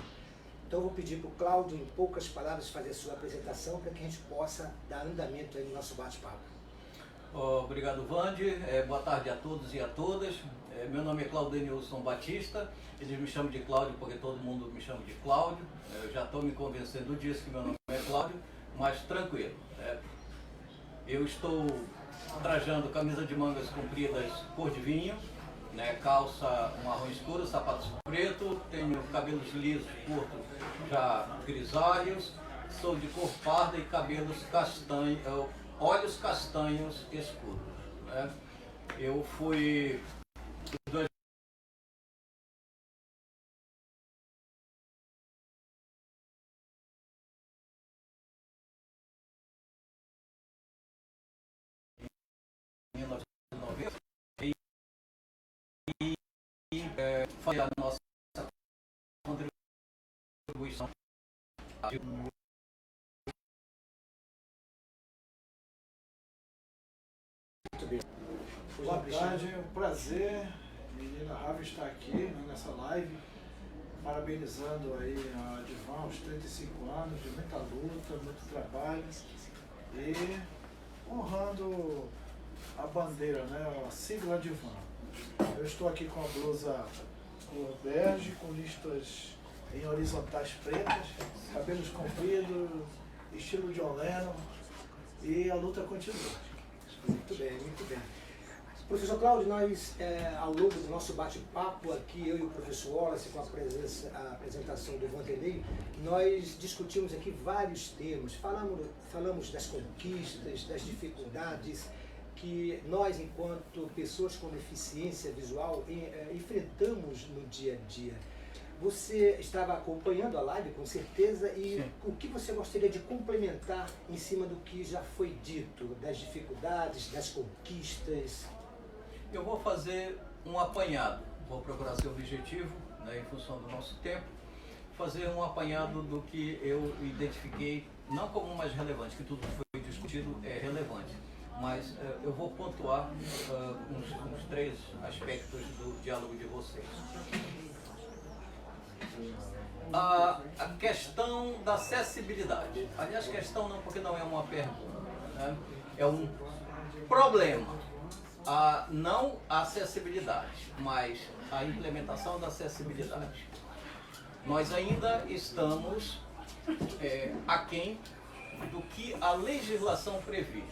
Então eu vou pedir para o Cláudio, em poucas palavras, fazer a sua apresentação para que a gente possa dar andamento aí no nosso bate-papo. Obrigado, Vande. Boa tarde a todos e a todas. Meu nome é Cláudio Denilson Batista. Eles me chamam de Cláudio porque todo mundo me chama de Cláudio. Eu já estou me convencendo disso, que meu nome é Cláudio, mas tranquilo. Eu estou trajando camisa de mangas compridas cor de vinho, né, calça marrom escuro, sapatos preto, tenho cabelos lisos, curtos, já grisalhos, sou de cor parda e cabelos castanhos, olhos castanhos escuros. Né? Eu fui em 1990 e foi a nossa contribuição. Boa tarde, é um prazer, menina Rafa, estar aqui, né, nessa live, parabenizando aí a Advan aos 35 anos de muita luta, muito trabalho e honrando a bandeira, né, a sigla Advan. Eu estou aqui com a blusa cor bege, com listas em horizontais pretas, cabelos compridos, estilo John Lennon, e a luta continua. Muito bem. Professor Cláudio, nós, ao longo do nosso bate-papo aqui, eu e o professor Wallace, com a apresentação do Vanderlei, nós discutimos aqui vários temas, falamos das conquistas, das dificuldades que nós, enquanto pessoas com deficiência visual, enfrentamos no dia a dia. Você estava acompanhando a live, com certeza, e sim, o que você gostaria de complementar em cima do que já foi dito, das dificuldades, das conquistas? Eu vou fazer um apanhado, vou procurar ser objetivo, né, em função do nosso tempo, fazer um apanhado do que eu identifiquei, não como o mais relevante, que tudo foi discutido é relevante, mas eu vou pontuar uns 3 aspectos do diálogo de vocês. A questão da acessibilidade. Aliás, questão não, porque não é uma pergunta, né? É um problema. Não a acessibilidade, mas a implementação da acessibilidade. Nós ainda estamos aquém do que a legislação prevê.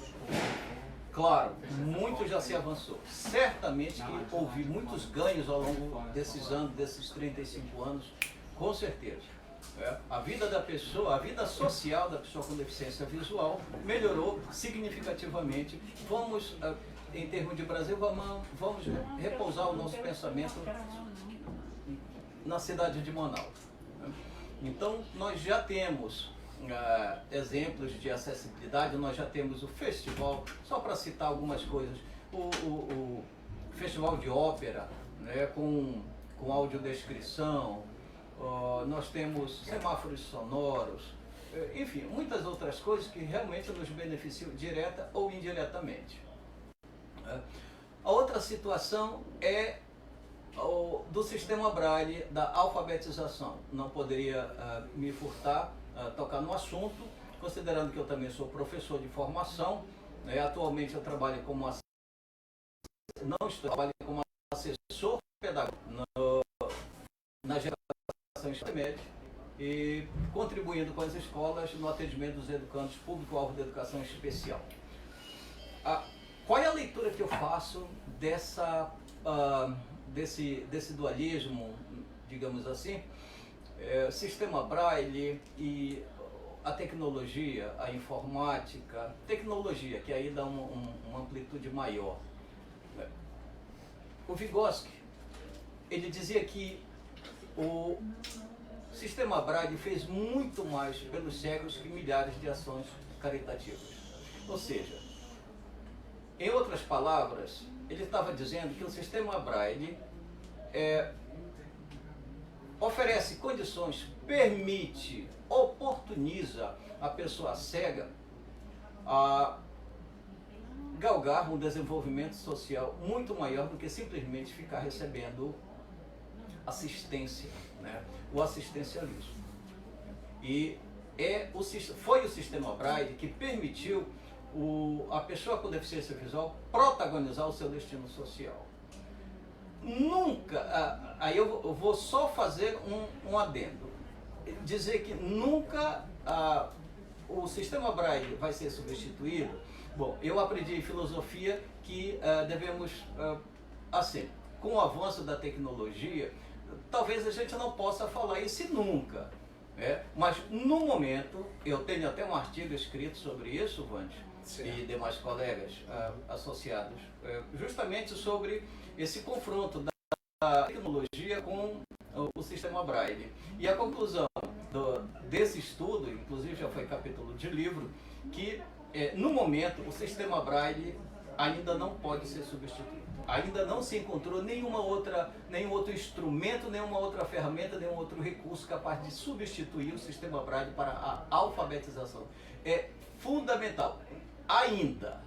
Claro, muito já se avançou. Certamente que houve muitos ganhos ao longo desses anos, desses 35 anos, com certeza. A vida da pessoa, a vida social da pessoa com deficiência visual melhorou significativamente. Vamos, em termos de Brasil, vamos repousar o nosso pensamento na cidade de Manaus. Então, nós já temos exemplos de acessibilidade, nós já temos o festival, só para citar algumas coisas, o festival de ópera, né, com audiodescrição, nós temos semáforos sonoros, enfim, muitas outras coisas que realmente nos beneficiam direta ou indiretamente. A outra situação é do sistema Braille, da alfabetização. Não poderia me furtar tocar no assunto, considerando que eu também sou professor de formação, né? Atualmente eu trabalho como assessor pedagógico na geração média e contribuindo com as escolas no atendimento dos educandos público-alvo da educação especial. Qual é a leitura que eu faço desse dualismo, digamos assim, sistema Braille e a tecnologia, a informática, tecnologia, que aí dá uma amplitude maior. O Vygotsky, ele dizia que o sistema Braille fez muito mais pelos cegos que milhares de ações caritativas. Ou seja, em outras palavras, ele estava dizendo que o sistema Braille oferece condições, permite, oportuniza a pessoa cega a galgar um desenvolvimento social muito maior do que simplesmente ficar recebendo assistência, né? O assistencialismo. E foi o sistema Braille que permitiu a pessoa com deficiência visual protagonizar o seu destino social. Nunca, aí eu vou só fazer um adendo, dizer que nunca o sistema Braille vai ser substituído. Bom, eu aprendi em filosofia que devemos, assim, com o avanço da tecnologia, talvez a gente não possa falar isso nunca, mas no momento, eu tenho até um artigo escrito sobre isso, Vande, e demais colegas associados, justamente sobre esse confronto da tecnologia com o sistema Braille. E a conclusão desse estudo, inclusive já foi capítulo de livro, que no momento o sistema Braille ainda não pode ser substituído. Ainda não se encontrou nenhum outro instrumento, nenhuma outra ferramenta, nenhum outro recurso capaz de substituir o sistema Braille para a alfabetização. É fundamental. Ainda.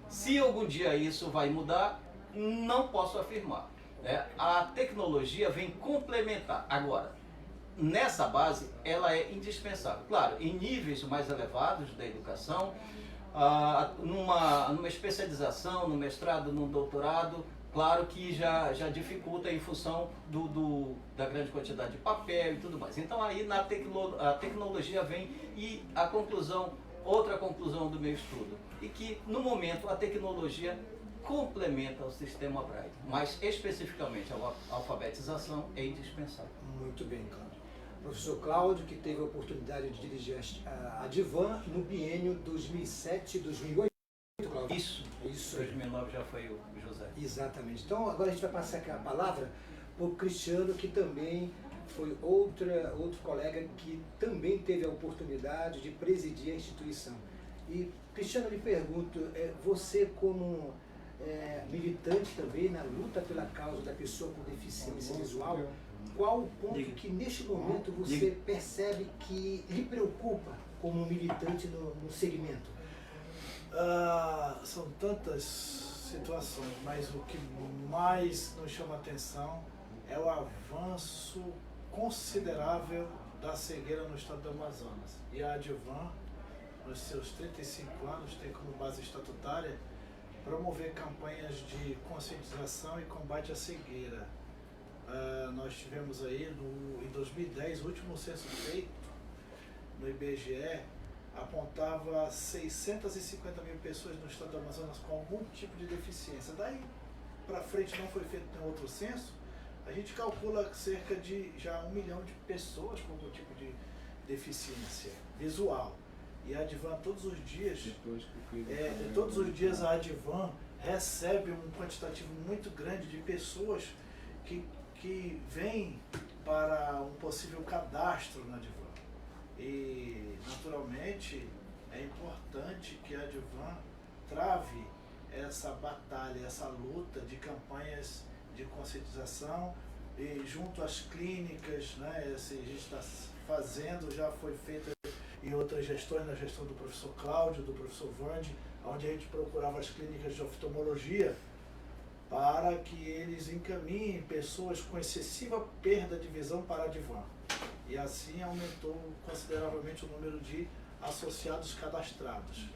Se algum dia isso vai mudar, não posso afirmar. A tecnologia vem complementar. Agora, nessa base, ela é indispensável. Claro, em níveis mais elevados da educação, numa especialização, no mestrado, no doutorado, claro que já dificulta em função da grande quantidade de papel e tudo mais. Então aí a tecnologia vem e outra conclusão do meu estudo, e que no momento a tecnologia complementa o sistema Braille, mas especificamente a alfabetização é indispensável. Muito bem, Cláudio. Professor Cláudio, que teve a oportunidade de dirigir a Advan no biênio 2007 e 2008. Cláudio. Isso. 2009 já foi o José. Exatamente. Então agora a gente vai passar aqui a palavra para o Cristiano, que também foi outro colega que também teve a oportunidade de presidir a instituição. E, Cristiano, eu lhe pergunto, você como militante também na luta pela causa da pessoa com deficiência visual, qual o ponto que neste momento você percebe que lhe preocupa como militante no segmento? São tantas situações, mas o que mais nos chama a atenção é o avanço considerável da cegueira no estado do Amazonas. E a Advan, nos seus 35 anos, tem como base estatutária promover campanhas de conscientização e combate à cegueira. Nós tivemos aí, em 2010, o último censo feito no IBGE, apontava 650 mil pessoas no estado do Amazonas com algum tipo de deficiência. Daí para frente não foi feito nenhum outro censo. A gente calcula cerca de já 1 milhão de pessoas com algum tipo de deficiência visual. E a Advan todos os dias a Advan recebe um quantitativo muito grande de pessoas que vêm para um possível cadastro na Advan. E, naturalmente, é importante que a Advan trave essa batalha, essa luta de campanhas de conscientização e junto às clínicas, né, a gente está fazendo, já foi feita em outras gestões, na gestão do professor Cláudio, do professor Vande, onde a gente procurava as clínicas de oftalmologia para que eles encaminhem pessoas com excessiva perda de visão para a Advan. E assim aumentou consideravelmente o número de associados cadastrados.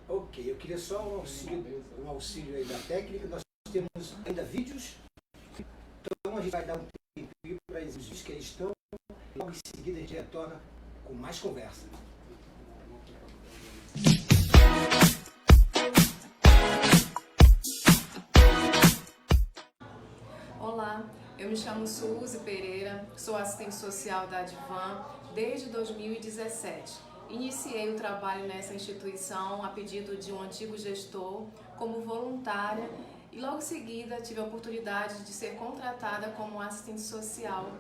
Ok, eu queria só um auxílio aí da técnica. Nós temos ainda vídeos, então a gente vai dar um tempinho para eles vídeos que eles estão, e logo em seguida a gente retorna com mais conversa. Olá, eu me chamo Suzy Pereira, sou assistente social da Advan desde 2017. Iniciei o trabalho nessa instituição a pedido de um antigo gestor como voluntária e logo em seguida tive a oportunidade de ser contratada como assistente social.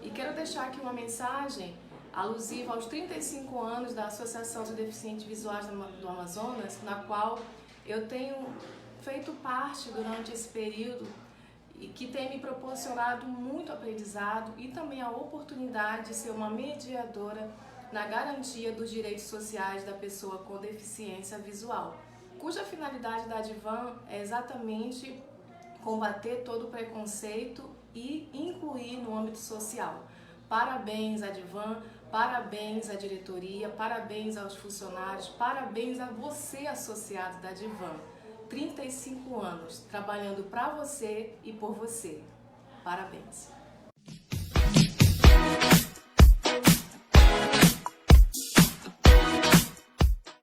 E quero deixar aqui uma mensagem alusiva aos 35 anos da Associação de Deficientes Visuais do Amazonas, na qual eu tenho feito parte durante esse período e que tem me proporcionado muito aprendizado e também a oportunidade de ser uma mediadora na garantia dos direitos sociais da pessoa com deficiência visual, cuja finalidade da Advan é exatamente combater todo o preconceito e incluir no âmbito social. Parabéns, Advan, parabéns à diretoria, parabéns aos funcionários, parabéns a você, associado da Advan. 35 anos trabalhando para você e por você. Parabéns.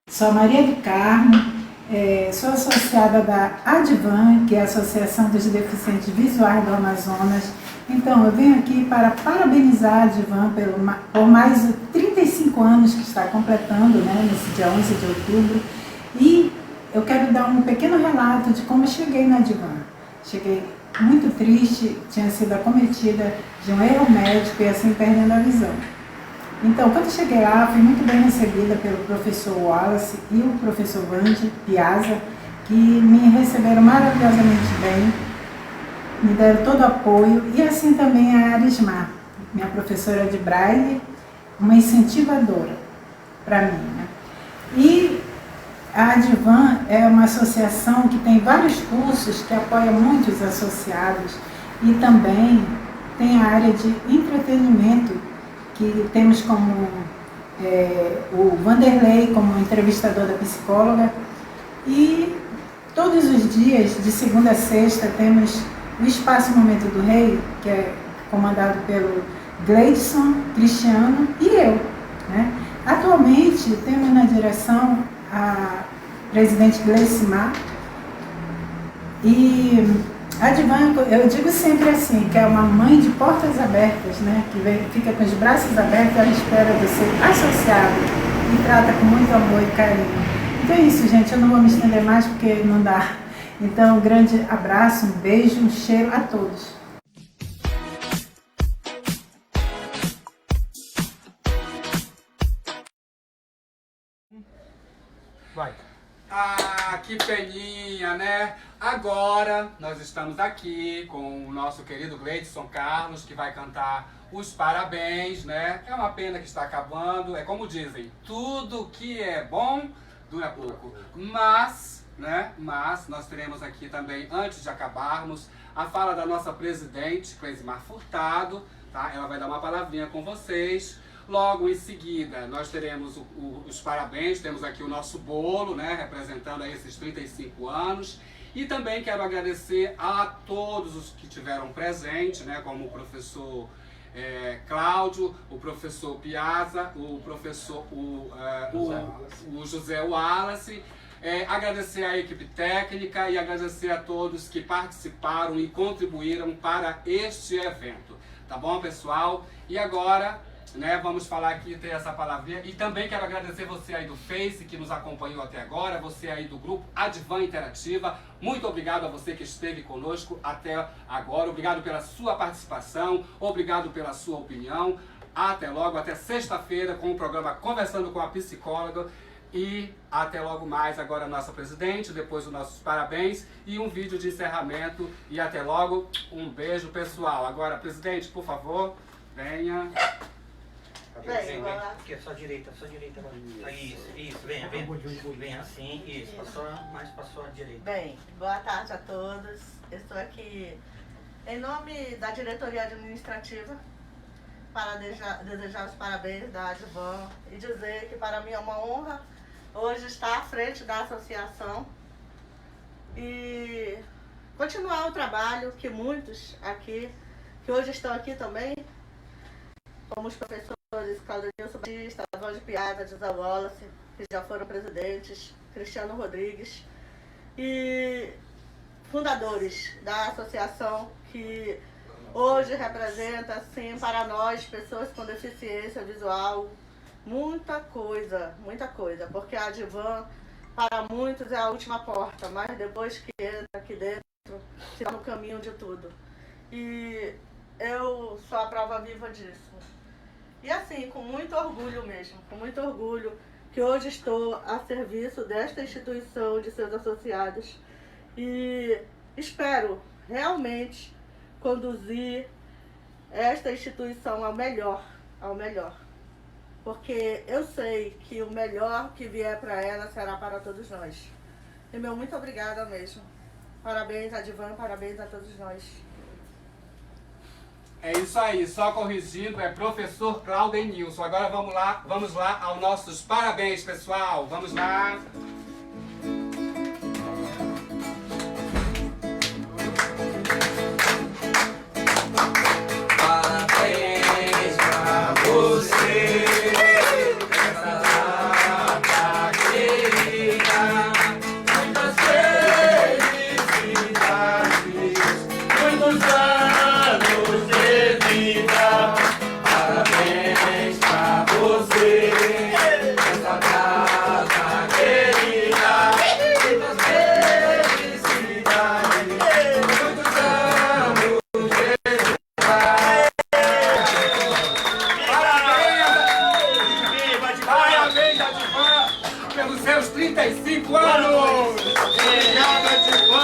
Sou Maria do Carmo, sou associada da Advan, que é a Associação dos Deficientes Visuais do Amazonas. Então, eu venho aqui para parabenizar a Advan por mais de 35 anos que está completando, né, nesse dia 11 de outubro. E eu quero dar um pequeno relato de como eu cheguei na Advan. Cheguei muito triste, tinha sido acometida de um erro médico e assim perdendo a visão. Então, quando eu cheguei lá, fui muito bem recebida pelo professor Wallace e o professor Vande Piazza, que me receberam maravilhosamente bem, me deram todo o apoio, e assim também a Arismar, minha professora de Braille, uma incentivadora para mim, né? E a Advan é uma associação que tem vários cursos que apoia muitos associados e também tem a área de entretenimento, que temos como o Vanderlei como entrevistador da psicóloga, e todos os dias, de segunda a sexta, temos o Espaço Momento do Rei, que é comandado pelo Gleidson, Cristiano e eu, né? Atualmente temos na direção a presidente Gleicimar, e a Advan, eu digo sempre assim, que é uma mãe de portas abertas, né? Que fica com os braços abertos à espera de ser associado e trata com muito amor e carinho. Então é isso, gente, eu não vou me estender mais porque não dá. Então, um grande abraço, um beijo, um cheiro a todos. Vai. Ah, que peninha, né? Agora nós estamos aqui com o nosso querido Gleidson Carlos, que vai cantar os parabéns, né? É uma pena que está acabando, é como dizem, tudo que é bom dura pouco. Mas, né? Mas nós teremos aqui também, antes de acabarmos, a fala da nossa presidente, Gleicimar Furtado, tá? Ela vai dar uma palavrinha com vocês. Logo em seguida, nós teremos os parabéns, temos aqui o nosso bolo, né, representando aí esses 35 anos. E também quero agradecer a todos os que tiveram presente, né, como o professor Cláudio, o professor Piazza, o professor o José Wallace. Agradecer à equipe técnica e agradecer a todos que participaram e contribuíram para este evento. Tá bom, pessoal? E agora né? Vamos falar aqui, ter essa palavrinha. E também quero agradecer você aí do Face, que nos acompanhou até agora, você aí do grupo Advan Interativa. Muito obrigado a você que esteve conosco até agora. Obrigado pela sua participação, obrigado pela sua opinião. Até logo, até sexta-feira com o programa Conversando com a Psicóloga. E até logo mais, agora a nossa presidente, depois os nossos parabéns e um vídeo de encerramento. E até logo, um beijo pessoal. Agora, presidente, por favor, venha. Vem, aqui, só direita. Isso, vem assim, isso, mais para sua direita. Bem, boa tarde a todos. Estou aqui em nome da diretoria administrativa para desejar os parabéns da Advan e dizer que para mim é uma honra hoje estar à frente da associação e continuar o trabalho que muitos aqui, que hoje estão aqui também, como os professores Claudenilson Batista, Avão de Piada, José Wallace, que já foram presidentes, Cristiano Rodrigues, e fundadores da associação que hoje representa, assim, para nós, pessoas com deficiência visual, muita coisa, porque a Advan, para muitos, é a última porta, mas depois que entra aqui dentro, se está no caminho de tudo. E eu sou a prova viva disso. E assim, com muito orgulho mesmo, com muito orgulho, que hoje estou a serviço desta instituição, de seus associados, e espero realmente conduzir esta instituição ao melhor, porque eu sei que o melhor que vier para ela será para todos nós. E meu muito obrigada mesmo. Parabéns, Advan, parabéns a todos nós. É isso aí, só corrigindo, é professor Claudenilson. Agora vamos lá aos nossos parabéns, pessoal. Vamos lá. Parabéns pra você, essa data querida. Muitas felicidades, muitos anos de vida. Parabéns pra você, essa data querida. Muitas felicidades, muitos anos de vida. Parabéns, Advan, pelos seus 35 anos! Obrigado, Advan!